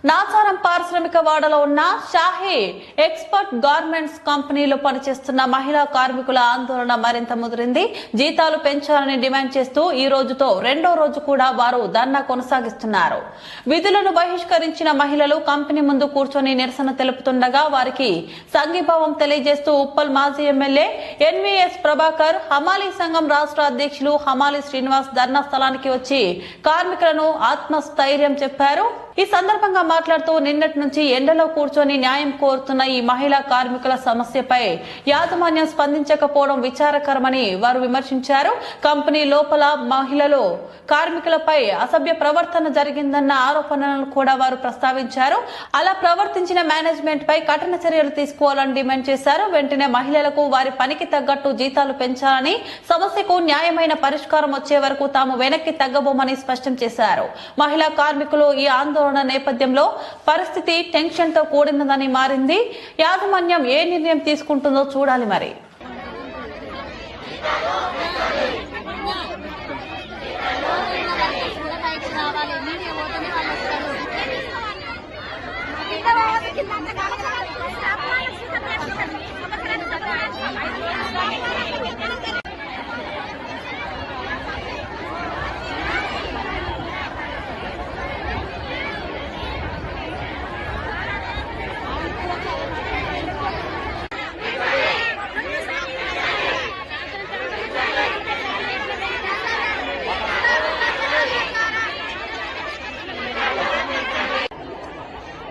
నాచారం పారిశ్రామిక వాడలో ఉన్న షాహీ ఎక్స్పర్ట్ గార్మెంట్స్ కంపెనీలో పనిచేస్తున్న మహిళా కార్మికుల ఆందోళన మరింత ముదిరింది. జీతాలు పెంచాలని డిమాండ్ చేస్తూ ఈ రోజుతో 2వ రోజు కూడా వారు ధర్నా కొనసాగిస్తున్నారు. విధులను బహిష్కరించిన మహిళలు కంపెనీ ముందు కూర్చొని నిరసన తెలుపుతుండగా వారికి సంఘీభావం తెలియజేస్తూ ఉప్పల్ మాజీ ఎమ్మెల్యే ఎన్వీఎస్ ప్రభాకర్, హమాలీ సంఘం రాష్ట్ర అధ్యక్షులు హమాలీ శ్రీనివాస్ ధర్నా స్థలానికి వచ్చి కార్మికులను ఆత్మస్థైర్యం చెప్పారు. ఈ సందర్భంగా మాట్లాడుతూ నిన్నటి నుంచి ఎండలో కూర్చొని న్యాయం కోరుతున్న ఈ మహిళా కార్మికుల సమస్యపై యాజమాన్యం స్పందించకపోవడం విచారకరమని వారు విమర్శించారు. కంపెనీ లోపల మహిళలు కార్మికులపై అసభ్య ప్రవర్తన జరిగిందన్న ఆరోపణలను కూడా వారు ప్రస్తావించారు. అలా ప్రవర్తించిన మేనేజ్మెంట్ పై కఠిన చర్యలు తీసుకోవాలని డిమాండ్ చేశారు. వెంటనే మహిళలకు వారి పనికి తగ్గట్టు జీతాలు పెంచాలని, సమస్యకు న్యాయమైన పరిష్కారం వచ్చే వరకు తాము వెనక్కి తగ్గబోమని స్పష్టం చేశారు. మహిళా కార్మికులు ఈ ఆందోళన నేపథ్యంలో పరిస్థితి టెన్షన్ తో కూడినదని మారింది. యాజమాన్యం ఏ నిర్ణయం తీసుకుంటుందో చూడాలి. మరి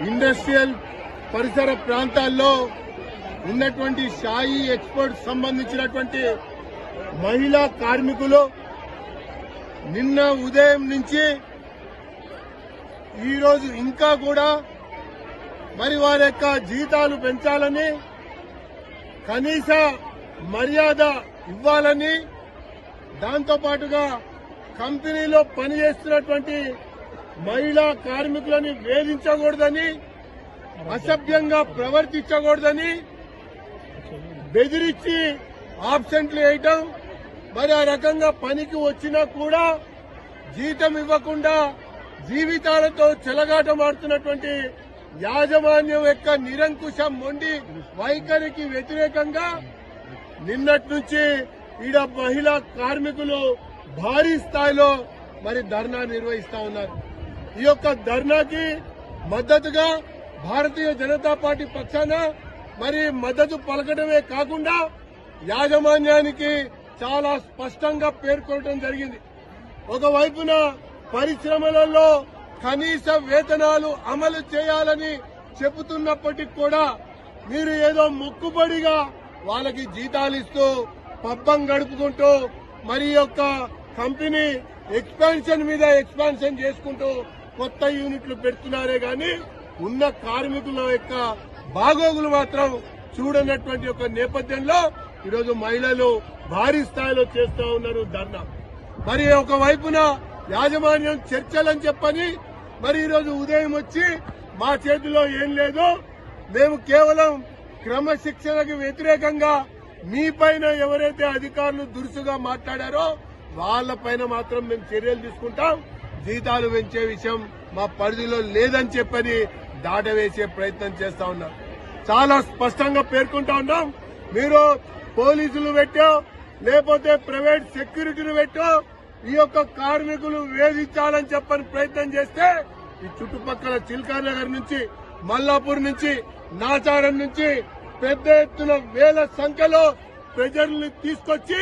ఇండస్ట్రియల్ పరిసర ప్రాంతాల్లో ఉన్నటువంటి షాయి ఎక్స్పోర్ట్ సంబంధించినటువంటి మహిళా కార్మికులు నిన్న ఉదయం నుంచి ఈరోజు ఇంకా కూడా మరి వారి యొక్క జీతాలు పెంచాలని, కనీస మర్యాద ఇవ్వాలని, దాంతోపాటుగా కంపెనీలో పనిచేస్తున్నటువంటి మహిళా కార్మికులని వేధించకూడదని, అసభ్యంగా ప్రవర్తించకూడదని, బెదిరించి ఆబ్సెంట్లు వేయటం, మరి ఆ రకంగా పనికి వచ్చినా కూడా జీతం ఇవ్వకుండా జీవితాలతో చెలగాటమాడుతున్నటువంటి యాజమాన్యం యొక్క నిరంకుశ మొండి వైఖరికి వ్యతిరేకంగా నిన్నటి నుంచి ఈడ మహిళా కార్మికులు భారీ స్థాయిలో మరి ధర్నా నిర్వహిస్తా ఉన్నారు. ఈ యొక్క ధర్నాకి మద్దతుగా భారతీయ జనతా పార్టీ పక్షాన మరి మద్దతు పలకడమే కాకుండా యాజమాన్యానికి చాలా స్పష్టంగా పేర్కొనడం జరిగింది. ఒకవైపున పరిశ్రమలలో కనీస వేతనాలు అమలు చేయాలని చెబుతున్నప్పటికీ కూడా మీరు ఏదో మొక్కుబడిగా వాళ్ళకి జీతాలు ఇస్తూ పబ్బం గడుపుకుంటూ మరి యొక్క కంపెనీ ఎక్స్పాన్షన్ మీద ఎక్స్పాన్షన్ చేసుకుంటూ కొత్త యూనిట్లు పెడుతున్నారే గాని ఉన్న కార్మికుల యొక్క బాగోగులు మాత్రం చూడనటువంటి ఒక నేపథ్యంలో ఈరోజు మహిళలు భారీ స్థాయిలో చేస్తా ఉన్నారు ధర్నా. మరి ఒకవైపున యాజమాన్యం చర్చలని చెప్పని మరి ఈరోజు ఉదయం వచ్చి మా చేతిలో ఏం లేదు, మేము కేవలం క్రమశిక్షణకు వ్యతిరేకంగా మీ పైన ఎవరైతే అధికారులు దురుసుగా మాట్లాడారో వాళ్లపైన మాత్రం మేము చర్యలు తీసుకుంటాం, జీతాలు పెంచే విషయం మా పరిధిలో లేదని చెప్పని దాటవేసే ప్రయత్నం చేస్తా ఉన్నాం. చాలా స్పష్టంగా పేర్కొంటా ఉన్నాం. మీరు పోలీసులు పెట్టో లేకపోతే ప్రైవేట్ సెక్యూరిటీని పెట్టో ఈ యొక్క కార్మికులు వేధించాలని చెప్పని ప్రయత్నం చేస్తే ఈ చుట్టుపక్కల చిల్కా నగర్ నుంచి, మల్లాపూర్ నుంచి, నాచారం నుంచి పెద్ద ఎత్తున వేల సంఖ్యలో ప్రజల్ని తీసుకొచ్చి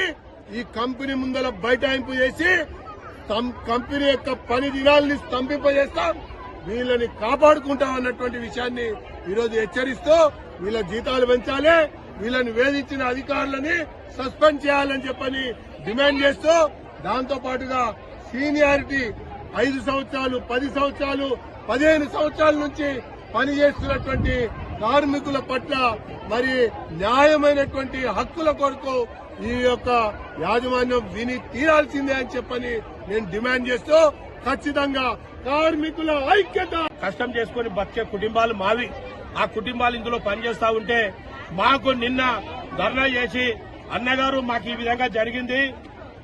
ఈ కంపెనీ ముందర బైఠాయింపు చేసి కంపెనీ యొక్క పని దినాల్ని స్తంభింపజేస్తాం, వీళ్ళని కాపాడుకుంటాం అన్నటువంటి విషయాన్ని ఈరోజు హెచ్చరిస్తూ వీళ్ళ జీతాలు పెంచాలి, వీళ్ళని వేధించిన అధికారులని సస్పెండ్ చేయాలని చెప్పని డిమాండ్ చేస్తూ దాంతో పాటుగా సీనియారిటీ 5 సంవత్సరాలు 10 సంవత్సరాలు 15 సంవత్సరాల నుంచి పనిచేస్తున్నటువంటి కార్మికుల పట్ల మరి న్యాయమైనటువంటి హక్కుల కొరకు ఈ యొక్క యాజమాన్యం విని తీరాల్సిందే అని చెప్పని నేను డిమాండ్ చేస్తూ ఖచ్చితంగా కార్మికుల ఐక్యత. కష్టం చేసుకుని బతికే కుటుంబాలు మావి. ఆ కుటుంబాలు ఇందులో పనిచేస్తా ఉంటే మాకు నిన్న ధర్నా చేసి అన్నగారు మాకు ఈ విధంగా జరిగింది,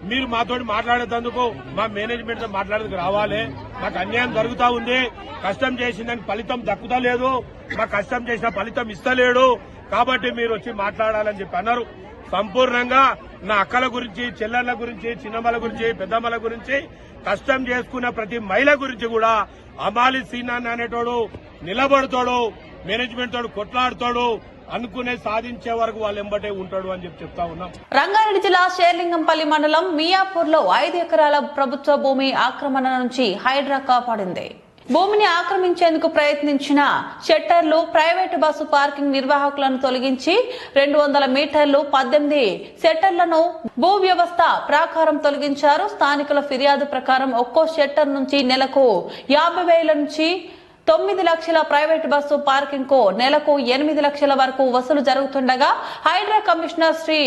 మీరు మాతో మాట్లాడేందుకు మా మేనేజ్మెంట్ తో మాట్లాడేందుకు రావాలి, మాకు అన్యాయం జరుగుతా ఉంది, కష్టం చేసిందని ఫలితం దక్కుతా లేదు, మా కష్టం చేసిన ఫలితం ఇస్తలేడు, కాబట్టి మీరు వచ్చి మాట్లాడాలని చెప్పి అన్నారు. సంపూర్ణంగా నా అక్కల గురించి, చెల్లెళ్ల గురించి, చిన్నమ్మల గురించి, పెద్దమ్మల గురించి, కష్టం చేసుకున్న ప్రతి మహిళ గురించి కూడా అమాలి సీనాన్ని అనేటోడు నిలబడతాడు, మేనేజ్మెంట్ తోడు కొట్లాడుతాడు, అనుకునే సాధించే వరకు వాళ్ళు ఎంబటే ఉంటాడు అని చెప్తా ఉన్నాం. రంగారెడ్డి జిల్లా షేర్లింగంపల్లి మండలం మియాపూర్ లో 5 ఎకరాల ప్రభుత్వ భూమి ఆక్రమణ నుంచి హైడ్రా కాపాడింది. భూమిని ఆక్రమించేందుకు ప్రయత్నించిన షట్టర్లు ప్రైవేటు బస్సు పార్కింగ్ నిర్వాహకులను తొలగించి 200 మీటర్లు 18 షట్టర్లను భూ వ్యవస్థ ప్రాకారం తొలగించారు. స్థానికుల ఫిర్యాదు ప్రకారం ఒక్కో షట్టర్ నుంచి నెలకు 50,000 నుంచి 9 లక్షల ప్రైవేట్ బస్సు పార్కింగ్ కు నెలకు 8 లక్షల వరకు వసూలు జరుగుతుండగా హైడ్రా కమిషనర్ శ్రీ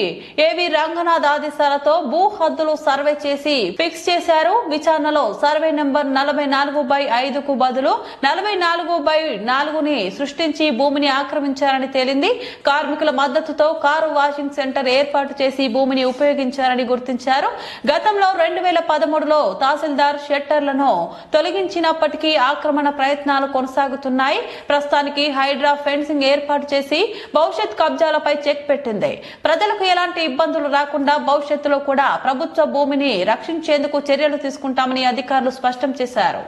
ఏవి రంగనాథ్ ఆదేశాలతో భూ హద్దులు సర్వే చేసి ఫిక్స్ చేశారు. విచారణలో సర్వే నంబర్ 44/5 కు బదులు 44/4ని సృష్టించి భూమిని ఆక్రమించారని తేలింది. కార్మికుల మద్దతుతో కారు వాషింగ్ సెంటర్ ఏర్పాటు చేసి భూమిని ఉపయోగించారని గుర్తించారు. గతంలో 2013లో తహసీల్దార్ షట్టర్లను తొలగించినప్పటికీ ఆక్రమణ ప్రయత్నాలు కొనసాగుతున్నాయి. ప్రస్తుతానికి హైడ్రా ఫెన్సింగ్ ఏర్పాటు చేసి భవిష్యత్ కబ్జాలపై చెక్ పెట్టింది. ప్రజలకు ఎలాంటి ఇబ్బందులు రాకుండా భవిష్యత్తులో కూడా ప్రభుత్వ భూమిని రక్షించేందుకు చర్యలు తీసుకుంటామని అధికారులు స్పష్టం చేశారు.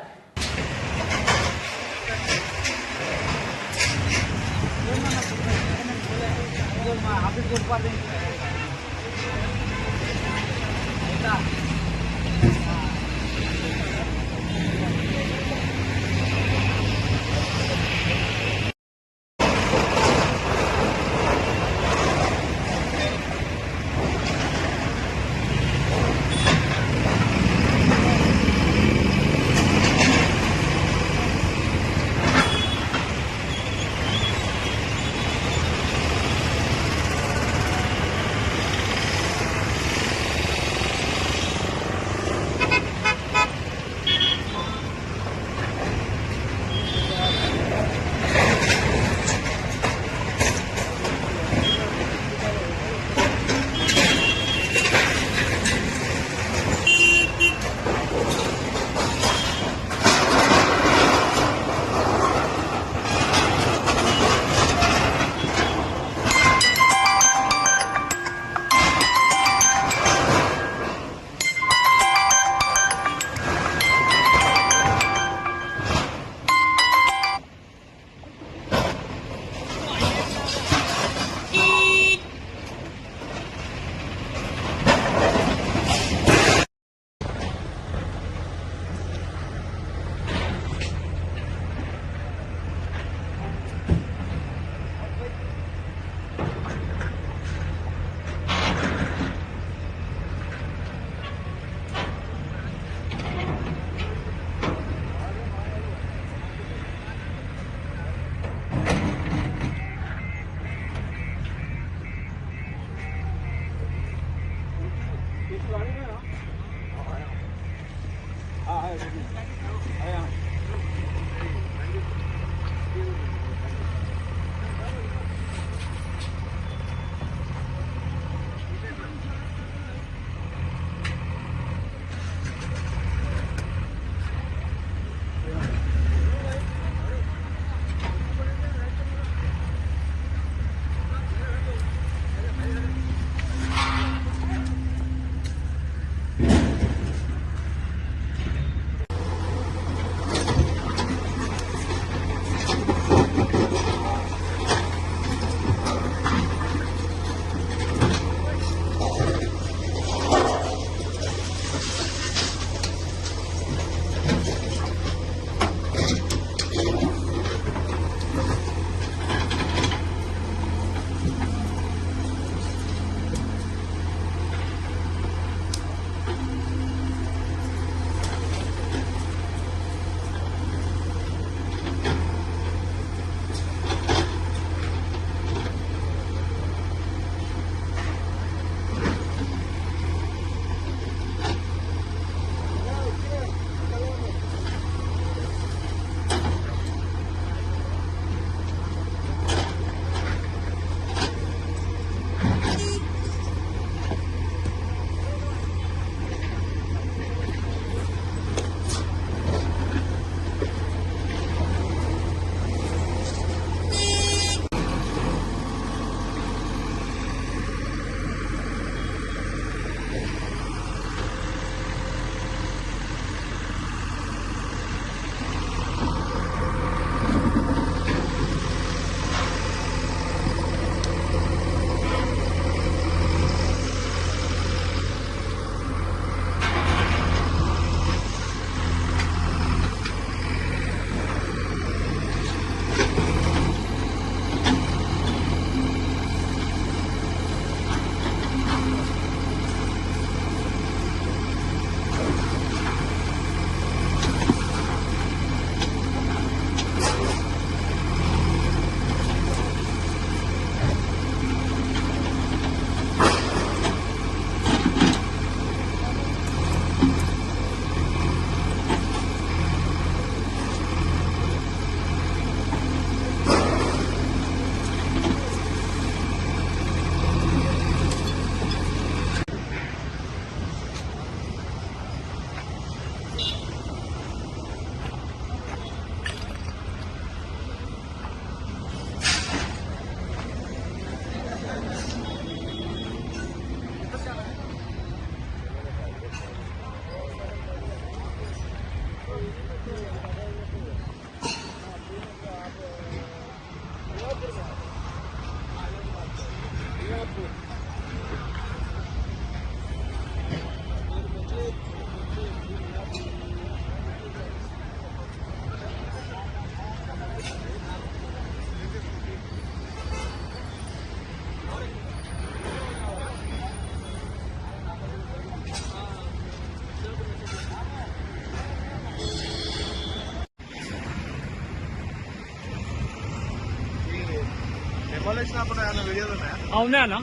అవునా అన్న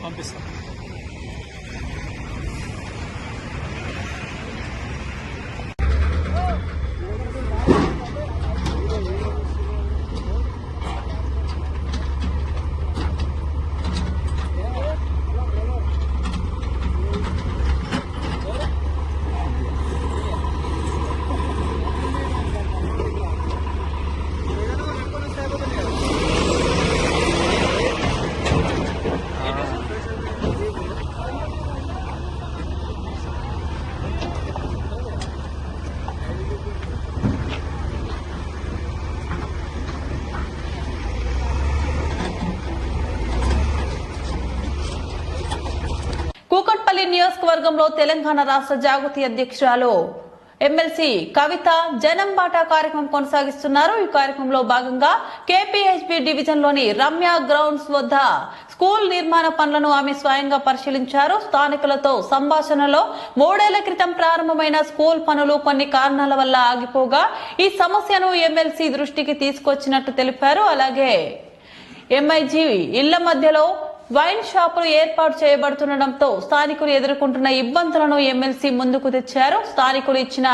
పంపిస్తాం. కూకట్పల్లి నియోజకవర్గంలో తెలంగాణ రాష్ట్ర జాగృతి అధ్యక్షురాలు ఎమ్మెల్సీ కవిత జనం బాటా కార్యక్రమం కొనసాగిస్తున్నారు. ఈ కార్యక్రమంలో భాగంగా కేపీహెచ్బీ డివిజన్ లోని రమ్య గ్రౌండ్స్ వద్ద స్కూల్ నిర్మాణ పనులను ఆమె స్వయంగా పరిశీలించారు. స్థానికులతో సంభాషణలో 3 ఏళ్ల క్రితం ప్రారంభమైన స్కూల్ పనులు కొన్ని కారణాల వల్ల ఆగిపోగా ఈ సమస్యను ఎమ్మెల్సీ దృష్టికి తీసుకొచ్చినట్టు తెలిపారు. అలాగే ఎంఐజీ ఇళ్ల మధ్యలో వైన్ షాపులు ఏర్పాటు చేయబడుతుండటంతో స్థానికులు ఎదుర్కొంటున్న ఇబ్బందులను ఎమ్మెల్సీ ముందుకు తెచ్చారు. స్థానికులు ఇచ్చిన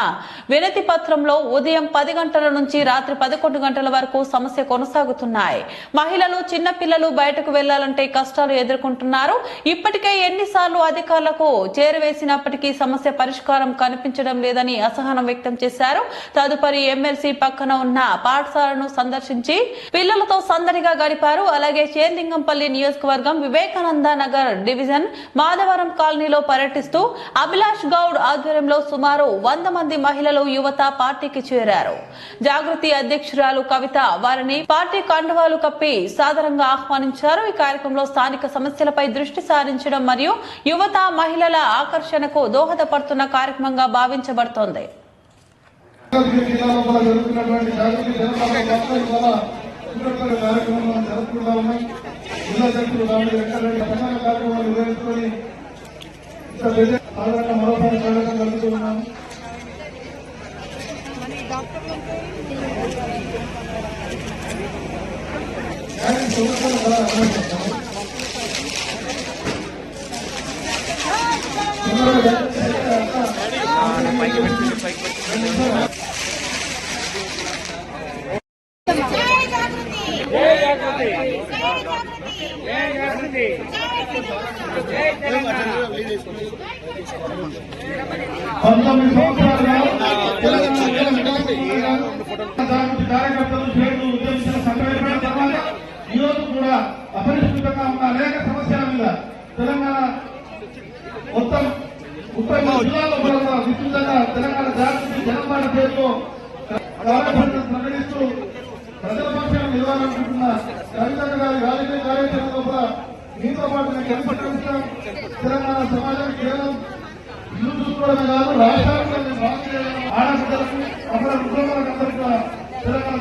వినతి పత్రంలో ఉదయం 10 గంటల నుంచి రాత్రి 11 గంటల వరకు సమస్య కొనసాగుతున్నాయి. మహిళలు చిన్నపిల్లలు బయటకు వెళ్లాలంటే కష్టాలు ఎదుర్కొంటున్నారు. ఇప్పటికే ఎన్నిసార్లు అధికారులకు చేరవేసినప్పటికీ సమస్య పరిష్కారం కనిపించడం లేదని అసహనం వ్యక్తం చేశారు. తదుపరి ఎమ్మెల్సీ పక్కన ఉన్న పాఠశాలను సందర్శించి పిల్లలతో సందడిగా గడిపారు. అలాగే చేర్లింగంపల్లి నియోజకవర్గం వివేకానంద నగర్ డివిజన్ మాధవరం కాలనీలో పర్యటిస్తూ అభిలాష్ గౌడ్ ఆధ్వర్యంలో సుమారు 100 మంది మహిళలు యువత పార్టీకి చేరారు. జాగృతి అధ్యక్షురాలు కవిత వారిని పార్టీ కండువాలు కప్పి సాదరంగా ఆహ్వానించారు. ఈ కార్యక్రమంలో స్థానిక సమస్యలపై దృష్టి సారించడం మరియు యువత మహిళల ఆకర్షణకు దోహదపడుతున్న కార్యక్రమంగా భావించబడుతోంది. జిల్లా అధ్యక్షులు రాముడు వెంకటరెడ్డి ప్రధాన కార్యక్రమాలు నిర్వహించుకొని సాధారణ మరోసారి స్వాగతం కలుగుతున్నాము. కార్యకర్తలు చేతులు ఉద్యమించిన సంఘటన తర్వాత ఈ రోజు కూడా అపరిష్కృతంగా ఉన్న అనేక సమస్యల మీద తెలంగాణ మొత్తం 30 జిల్లాల్లో కూడా విస్తృతంగా తెలంగాణ జాగృతి జనపాట పేరుతో కార్యక్రమాలను ప్రకటిస్తూ ప్రజల పక్షాన్ని నిలవాలనుకుంటున్న కవిత గారి రాజకీయ కార్యాచరణ కూడా మీతో పాటు నేను కలిసి తెలంగాణ సమాజానికి కేవలం ఇల్లు చూసుకోవడమే కాదు రాష్ట్రానికి ఆడపిల్లలకు అక్కడ ఉద్యోగులందరూ కూడా తెలంగాణ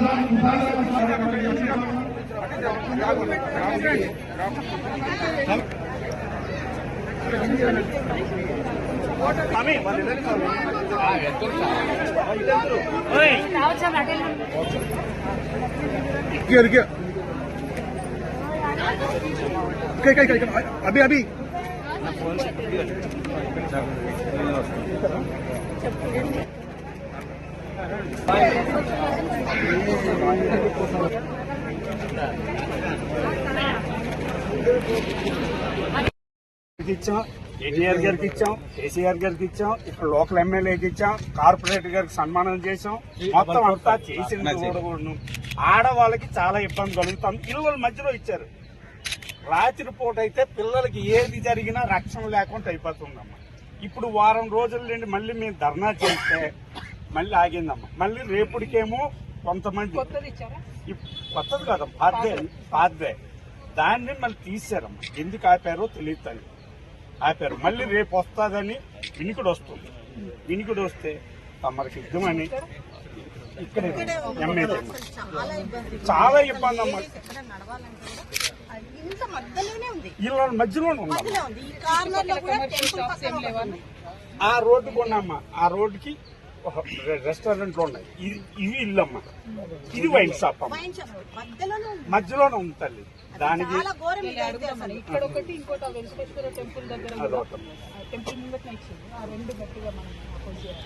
अभी अभी ఇచ్చాం, ఎన్టీఆర్ గారికి ఇచ్చాం, కేసీఆర్ గారికి ఇచ్చాం, ఇక్కడ లోకల్ ఎమ్మెల్యేకి ఇచ్చాం, కార్పొరేటర్ గారికి సన్మానం చేశాం. మొత్తం అంతా చేసిన ఆడవాళ్ళకి చాలా ఇబ్బంది కలుగుతాం. ఇళ్ళ మధ్యలో ఇచ్చారు. రాత్రి పూట అయితే పిల్లలకి ఏది జరిగినా రక్షణ లేకుండా అయిపోతుందమ్మా. ఇప్పుడు వారం రోజుల నుండి మళ్ళీ మేము ధర్నా చేస్తే మళ్ళీ ఆగిందమ్మా. మళ్ళీ రేపుడికేమో కొంతమంది కొత్తది కదా పాతదే దాన్ని మళ్ళీ తీశారమ్మా. ఎందుకు ఆపారో తెలియదు. ఆపారు. మళ్ళీ రేపు వస్తుందని వినికుడు వస్తుంది. వినికుడు వస్తే తమరికి యుద్ధమని ఇక్కడ ఎమ్మెల్యే చాలా ఇబ్బంది అమ్మా. ఇలా మధ్యలోనే ఉంది. ఆ రోడ్డు కొన్నామ్మా. ఆ రోడ్డుకి రెస్టారెంట్లు ఉన్నాయి. ఇవి ఇల్లమ్మా. ఇది వైన్ షాప్ అమ్మ. మధ్యలోనే ఉంది తల్లి. దానికి ఇక్కడ ఒకటి ఇంకోటి ఆ వెంకటేశ్వర టెంపుల్ దగ్గర టెంపుల్ ముంగట్నే ఇచ్చింది. ఆ రెండు గట్టిగా మనం అపోజ్ చేయాలి.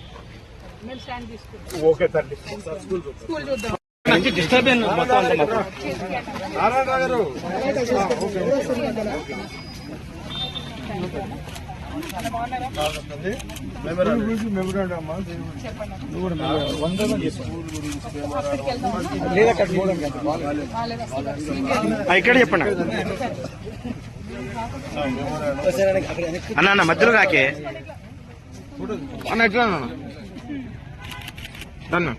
మేము స్టాండ్ తీసుకుంటాం. ఓకే తల్లి స్కూల్ చూద్దాం. ఇక్కడ చెప్పండి అన్న మధ్యలో కాకే అన్న ఎట్లా నన్ను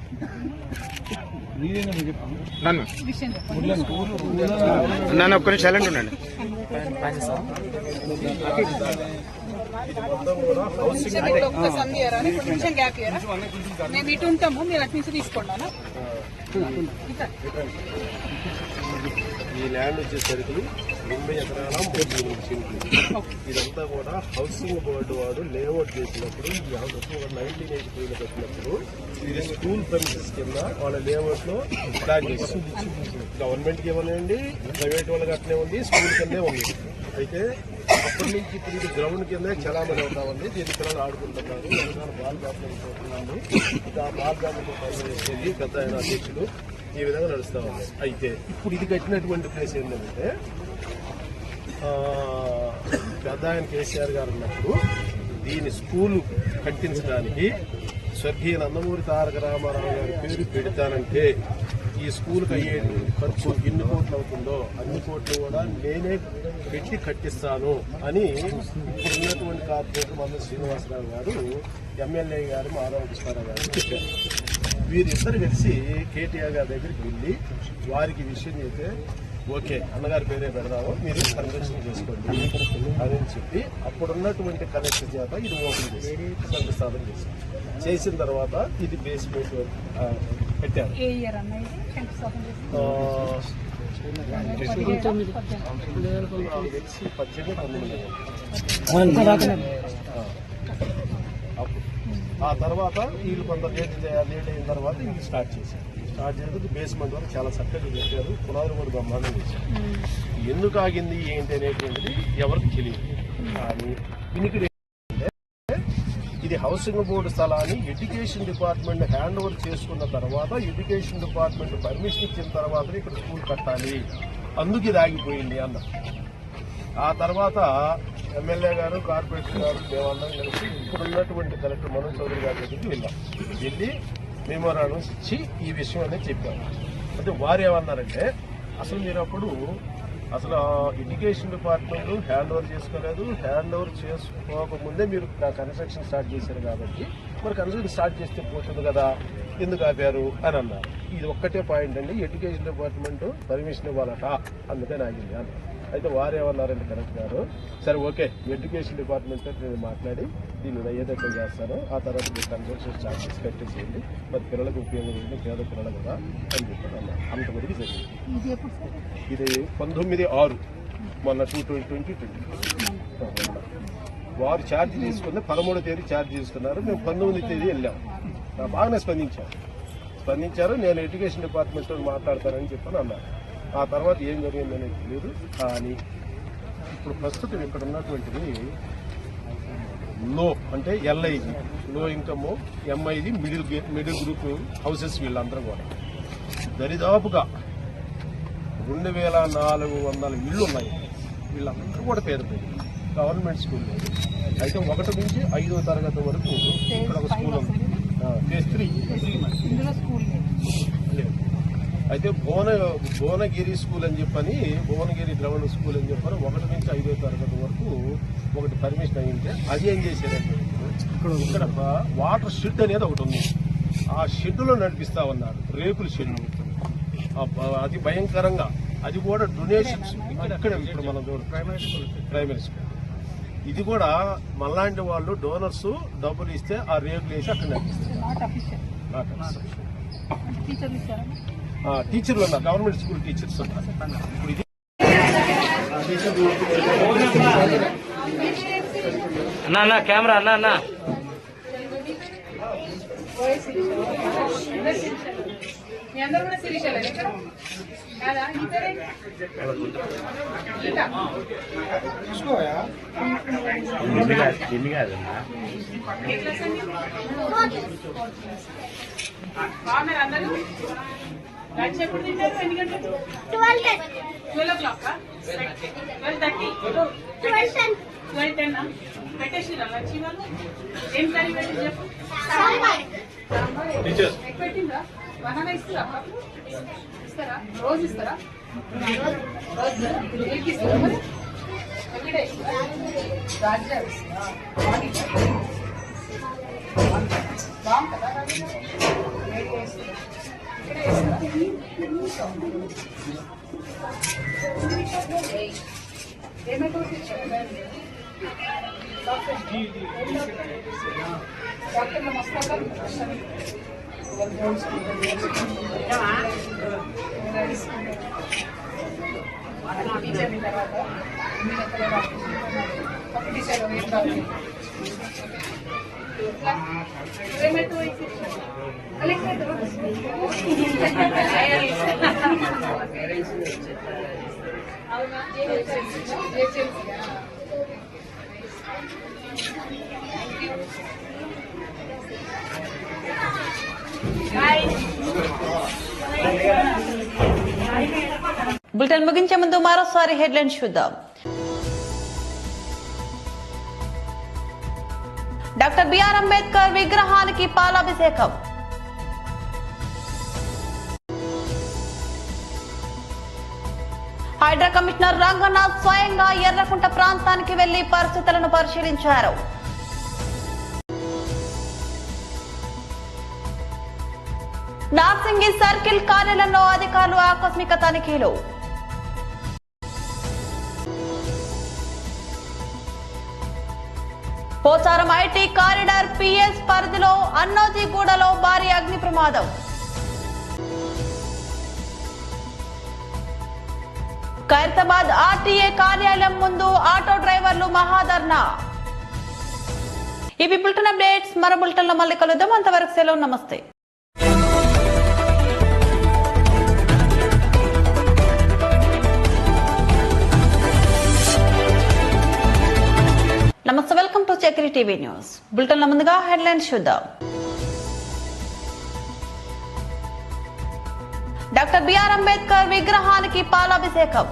నన్ను ఒక్క నిమిషం సైలెంట్ ఉండండి. ఒక్క సంధ్యారా నిమిషం గ్యాప్ ఇయరా మేము ఇటు ఉంటాము, మీరు అటు నుంచి తీసుకోండి. ఈ ల్యాండ్ వచ్చేసరికి 80 ఎకరాల 33 సెంట్లు. ఇదంతా కూడా హౌసింగ్ బోర్డు వాడు లేఅవుట్ చేసినప్పుడు ఈ హౌస్ 1983లో పెట్టినప్పుడు ఇది స్కూల్ ప్రెమిసెస్ కింద వాళ్ళ లేఅవుట్ లో ప్లాన్ చేశారు. గవర్నమెంట్ కి ఇవ్వనండి, ప్రైవేట్ వాళ్ళకి అట్లే ఉంది, స్కూల్ కిందే ఉంది. అయితే అప్పటి నుంచి ఇప్పుడు ఇది గ్రౌండ్ కింద చలామణి అవుతా ఉంది. దీని పిల్లలు ఆడుకుంటున్నారు. తెలంగాణ బాల్ బ్యాడ్మింటన్ పోతున్నాము. ఇక ఆ బాల్ బ్యాడ్మింటన్ చేసేది పెద్ద ఆయన అధ్యక్షులు ఈ విధంగా నడుస్తా ఉంది. అయితే ఇప్పుడు ఇది కట్టినటువంటి ప్లేస్ ఏంటంటే పెద్ద ఆయన కేసీఆర్ గారు ఉన్నప్పుడు దీని స్కూల్ కట్టించడానికి స్వర్గీయ నందమూరి తారక రామారావు గారి పేరు పెడతానంటే ఈ స్కూల్కి అయ్యే ఖర్చు ఎన్ని కోట్లు అవుతుందో అన్ని కోట్లు కూడా నేనే పెట్టి కట్టిస్తాను అని ఇప్పుడున్నటువంటి కార్పొరేటర్ మంత్రి శ్రీనివాసరావు గారు, ఎమ్మెల్యే గారు మాధవ కృష్ణారావు గారు చెప్పారు. వీరిద్దరు కలిసి కేటీఆర్ గారి దగ్గరికి వెళ్ళి వారికి విషయం చేస్తే ఓకే అన్నగారి పేరే పెడదాము, మీరు కన్స్ట్రక్షన్ చేసుకోండి అని చెప్పి అప్పుడున్నటువంటి కనెక్షన్ చేత ఇది ఓపెన్ చేసి శంకుస్థాపన చేసిన తర్వాత ఇది బేస్మెంట్ పెట్టారు. తెలిసి 18-19 ఆ తర్వాత వీళ్ళు కొంత లేట్ అయిన తర్వాత ఇది స్టార్ట్ చేశారు. స్టార్ట్ చేసి బేస్మెంట్ వరకు చాలా చక్కగా పెట్టారు. పునాదులు కూడా బ్రహ్మాండం చేశారు. ఎందుకు ఆగింది ఏంటి అనేటువంటిది ఎవరికి తెలియదు. కానీ దీనికి ఇది హౌసింగ్ బోర్డు స్థలాన్ని ఎడ్యుకేషన్ డిపార్ట్మెంట్ హ్యాండ్ ఓవర్ చేసుకున్న తర్వాత ఎడ్యుకేషన్ డిపార్ట్మెంట్ పర్మిషన్ ఇచ్చిన తర్వాత ఇక్కడ స్కూల్ కట్టాలి, అందుకు ఇది ఆగిపోయింది అన్న. ఆ తర్వాత ఎమ్మెల్యే గారు, కార్పొరేటర్ గారు మేమందరం కలిసి ఇప్పుడున్నటువంటి కలెక్టర్ మనోజ్ చౌదరి గారి దగ్గరికి వెళ్ళి మెమోరాండం ఇచ్చి ఈ విషయం అనేది చెప్పారు. అంటే వారు ఏమన్నారంటే అసలు మీరు అప్పుడు అసలు ఎడ్యుకేషన్ డిపార్ట్మెంట్ హ్యాండ్ ఓవర్ చేసుకోలేదు, హ్యాండ్ ఓవర్ చేసుకోకముందే మీరు కన్స్ట్రక్షన్ స్టార్ట్ చేశారు కాబట్టి మరి కన్స్ట్రక్షన్ స్టార్ట్ చేస్తే పోతుంది కదా, ఎందుకు ఆపారు అని అన్నారు. ఇది ఒక్కటే పాయింట్ అండి, ఎడ్యుకేషన్ డిపార్ట్మెంట్ పర్మిషన్ ఇవ్వాలట, అందుకని ఆగింది అన్నారు. అయితే వారు ఏమన్నారంటే కరెక్ట్ గారు, సరే ఓకే ఎడ్యుకేషన్ డిపార్ట్మెంట్తో నేను మాట్లాడి దీన్ని ఏదైతే చేస్తానో ఆ తర్వాత మీరు కన్స్ట్రక్షన్ స్టార్ట్ చేసి కట్టేసేయండి, మరి పిల్లలకు ఉపయోగపడింది, పేద పిల్లలు కదా అని చెప్పారు అన్నారు. అంతవరకు జరిగింది. ఇది 19/6 మొన్న 2020 వారు ఛార్జ్ తీసుకుని 13వ తేదీ ఛార్జ్ తీసుకున్నారు. మేము 19వ తేదీ వెళ్ళాము. బాగానే స్పందించారు. నేను ఎడ్యుకేషన్ డిపార్ట్మెంట్తో మాట్లాడతానని చెప్పని అన్నారు. ఆ తర్వాత ఏం జరిగిందనేది తెలియదు. కానీ ఇప్పుడు ప్రస్తుతం ఇక్కడ ఉన్నటువంటిది లో అంటే LIG లో ఇన్కమ్, MIది మిడిల్ గ్రూప్ హౌసెస్ వీళ్ళందరూ కూడా దరిదాపుగా 2400 ఇళ్ళు ఉన్నాయి. వీళ్ళందరూ కూడా పేద ప్రజలు, గవర్నమెంట్ స్కూల్ లేదు. అయితే 1 నుంచి 5వ తరగతి వరకు ఇక్కడ ఒక స్కూల్ ఉంది, ఫేజ్ 3 లేదు. అయితే భువనగిరి స్కూల్ అని చెప్పని, భువనగిరి ద్రవణ స్కూల్ అని చెప్పని 1 నుంచి 5వ తరగతి వరకు ఒకటి పర్మిషన్ అయ్యింటే అది ఏం చేశారంటే ఇక్కడ వాటర్ షెడ్ అనేది ఒకటి ఉంది. ఆ షెడ్లో నడిపిస్తా ఉన్నారు, రేకుల షెడ్. అది భయంకరంగా, అది కూడా డొనేషన్స్. ఇక్కడ ఇప్పుడు మనం ప్రైమరీ స్కూల్ ఇది కూడా మనలాంటి వాళ్ళు డోనర్స్ డబ్బులు ఇస్తే ఆ రేకులు వేసి అక్కడ నడిపిస్తారు. టీచర్లు ఉన్నారు, గవర్నమెంట్ స్కూల్ టీచర్స్ ఉన్నారు. ఇప్పుడు ఇది అన్న కెమెరా అన్న మీ అందరూ కూడా శిరీష లంచ్ ఎప్పుడు తింటారు? ఎన్ని గంటలకు? 12 12:30 12:10 పెట్టేసిరా లంచ్ వాళ్ళు? ఏం కర్రీ పెట్టి చెప్పు. పెట్టిందా? బనానా ఇస్తారా? ఇస్తారా? రోజు ఇస్తారా? రోజు మీకు ఇస్తారా? మరి ఎక్కడే ఇస్తారా? రాజ్యా ఇస్తారా? బాగుంటుందా? ఇక్కడే ఇస్తారా? ఏమైతే డాక్టర్లు మస్తాగా తర్వాత ఏమైతే అవునా? బులెటిన్ ముగించే ముందు మరోసారి హెడ్లైన్స్ చూద్దాం. డాక్టర్ బిఆర్ అంబేద్కర్ విగ్రహానికి పాలాభిషేకం. హైడ్రా కమిషనర్ రంగనాథ్ స్వయంగా ఎర్రకుంట ప్రాంతానికి వెళ్లి పరిస్థితులను పరిశీలించారు. నార్సింగి సర్కిల్ కార్యాలయంలో అధికారులు ఆకస్మిక తనిఖీలు. పోచారం ఐటీ కారిడార్ పిఎస్ పరిధిలో అన్నోజీగూడలో భారీ అగ్ని ప్రమాదం. ఖైరతాబాద్ ఆర్టీఏ కార్యాలయం ముందు ఆటో డ్రైవర్లు మహాధర్నా. ఇవి బులెటిన్ అప్డేట్స్. మరో బులెటిన్ లో మళ్ళీ కలుద్దాం. అంతవరకు సెలవు. నమస్తే. నమస్తే, welcome to Chakri TV news. Bulletin లో ముందుగా హెడ్లైన్స్ చూద్దాం. డాక్టర్ బిఆర్ అంబేద్కర్ విగ్రహానికి పాలాభిషేకం.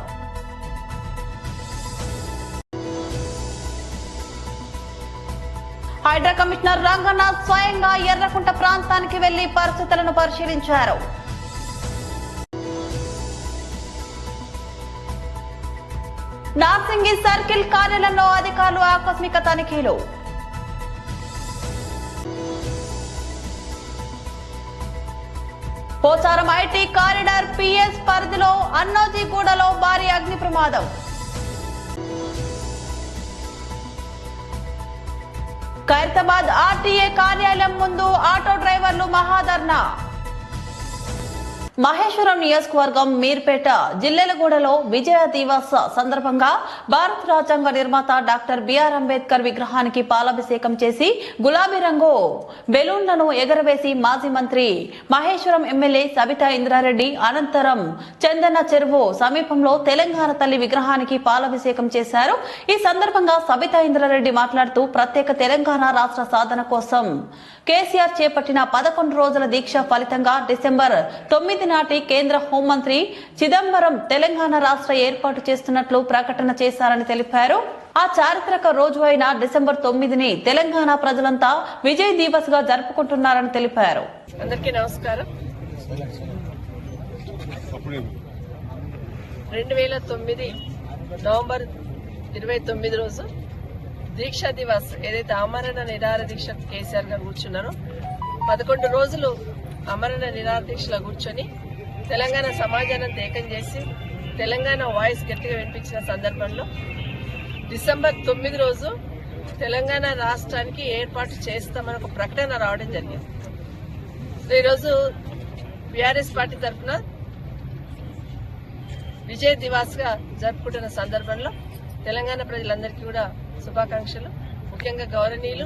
హైడ్రా కమిషనర్ రంగనాథ్ స్వయంగా ఎర్రకుంట ప్రాంతానికి వెళ్లి పరిస్థితులను పరిశీలించారు. నార్సింగి సర్కిల్ కార్యాలయంలో అధికారులు ఆకస్మిక తనిఖీలు. పోచారం ఐటీ కారిడార్ పిఎస్ పరిధిలో అన్నోజీగూడలో భారీ అగ్ని ప్రమాదం. ఖైరతాబాద్ ఆర్టీఏ కార్యాలయం ముందు ఆటో డ్రైవర్లు మహాధర్నా. మహేశ్వరం నియోజకవర్గం మీర్పేట జిల్లెలగూడలో విజయ దివస్ సందర్భంగా భారత రాజ్యాంగ నిర్మాత డాక్టర్ బిఆర్ అంబేద్కర్ విగ్రహానికి పాలాభిషేకం చేసి గులాబీ రంగు బెలూన్లను ఎగరవేసి మాజీ మంత్రి మహేశ్వరం ఎమ్మెల్యే సబితా ఇంద్రారెడ్డి అనంతరం చందన చెరువు సమీపంలో తెలంగాణ తల్లి విగ్రహానికి పాలాభిషేకం చేశారు. ఈ సందర్భంగా సబితా ఇంద్రారెడ్డి మాట్లాడుతూ ప్రత్యేక తెలంగాణ రాష్ట్ర సాధన కోసం కేసీఆర్ చేపట్టిన 11 రోజుల దీక్ష ఫలితంగా డిసెంబర్ 9 నాటి కేంద్ర హోంమంత్రి చిదంబరం తెలంగాణ రాష్ట్ర ఏర్పాటు చేస్తున్నట్లు ప్రకటన చేశారని తెలిపారు. ఆ చారిత్రక రోజు అయిన డిసెంబర్ 9ని తెలంగాణ ప్రజలంతా విజయ్ దివస్ గా జరుపుకుంటున్నారని తెలిపారు. అందరికీ నమస్కారం. 2009 నవంబర్ 29 రోజు దీక్షా దివస్ ఏదైతే అమరణ నిరాహార దీక్ష కేసీఆర్ గారు కూర్చున్నారో 11 రోజులు అమరణ నిరాహార దీక్షలో కూర్చొని తెలంగాణ సమాజాన్ని ఏకం చేసి తెలంగాణ వాయిస్ గట్టిగా వినిపించిన సందర్భంలో డిసెంబర్ 9 రోజు తెలంగాణ రాష్ట్రానికి ఏర్పాటు చేస్తామని ఒక ప్రకటన రావడం జరిగింది. ఈరోజు బీఆర్ఎస్ పార్టీ తరఫున విజయ్ దివాస్ గా జరుపుకుంటున్న సందర్భంలో తెలంగాణ ప్రజలందరికీ కూడా శుభాకాంక్షలు. ముఖ్యంగా గౌరవనీయులు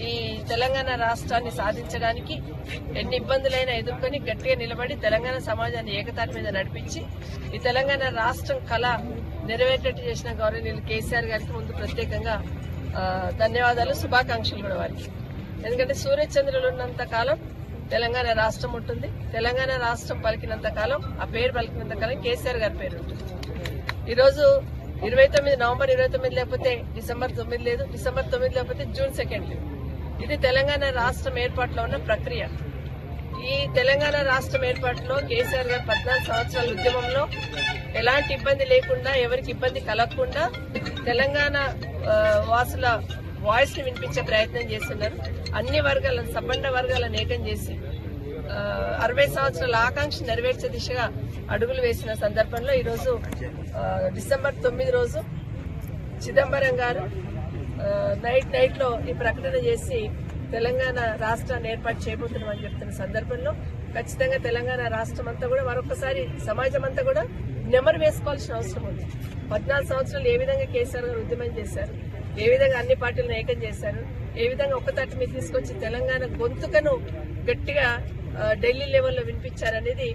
ఈ తెలంగాణ రాష్ట్రాన్ని సాధించడానికి ఎన్ని ఇబ్బందులైనా ఎదుర్కొని గట్టిగా నిలబడి తెలంగాణ సమాజాన్ని ఏకతాటి మీద నడిపించి ఈ తెలంగాణ రాష్ట్రం కళ నెరవేరేటట్టు చేసిన గౌరవనీయులు కేసీఆర్ గారికి ముందు ప్రత్యేకంగా ధన్యవాదాలు, శుభాకాంక్షలు కూడా వారికి. ఎందుకంటే సూర్యచంద్రులు ఉన్నంత కాలం తెలంగాణ రాష్ట్రం ఉంటుంది. తెలంగాణ రాష్ట్రం పలికినంత కాలం, ఆ పేరు పలికినంత కాలం కేసీఆర్ గారి పేరు ఉంటుంది. ఈరోజు 29 నవంబర్ 29 లేకపోతే డిసెంబర్ 9 లేదు, డిసెంబర్ 9 లేకపోతే జూన్ 2 లేదు. ఇది తెలంగాణ రాష్ట్రం ఏర్పాటులో ఉన్న ప్రక్రియ. ఈ తెలంగాణ రాష్ట్రం ఏర్పాటులో కేసీఆర్ గారు 14 సంవత్సరాల ఉద్యమంలో ఎలాంటి ఇబ్బంది లేకుండా, ఎవరికి ఇబ్బంది కలగకుండా తెలంగాణ వాసుల వాయిస్ ని వినిపించే ప్రయత్నం చేస్తున్నారు. అన్ని వర్గాలను, సబ్బండ వర్గాలను ఏకం చేసి 60 సంవత్సరాల ఆకాంక్ష నెరవేర్చే దిశగా అడుగులు వేసిన సందర్భంలో ఈరోజు డిసెంబర్ 9 రోజు చిదంబరం గారు నైట్ లో ఈ ప్రకటన చేసి తెలంగాణ రాష్ట్రాన్ని ఏర్పాటు చేయబోతున్నామని చెప్తున్న సందర్భంలో ఖచ్చితంగా తెలంగాణ రాష్ట్రం అంతా కూడా మరొకసారి సమాజం అంతా కూడా నెమరు వేసుకోవాల్సిన అవసరం ఉంది. 14 సంవత్సరాలు ఏ విధంగా కేసీఆర్ గారు ఉద్యమం చేశారు, ఏ విధంగా అన్ని పార్టీలను ఏకం చేశారు, ఏ విధంగా ఒక్కతాటి మీద తీసుకొచ్చి తెలంగాణ గొంతుకను గట్టిగా ఢిల్లీ లెవెల్లో వినిపించారనేది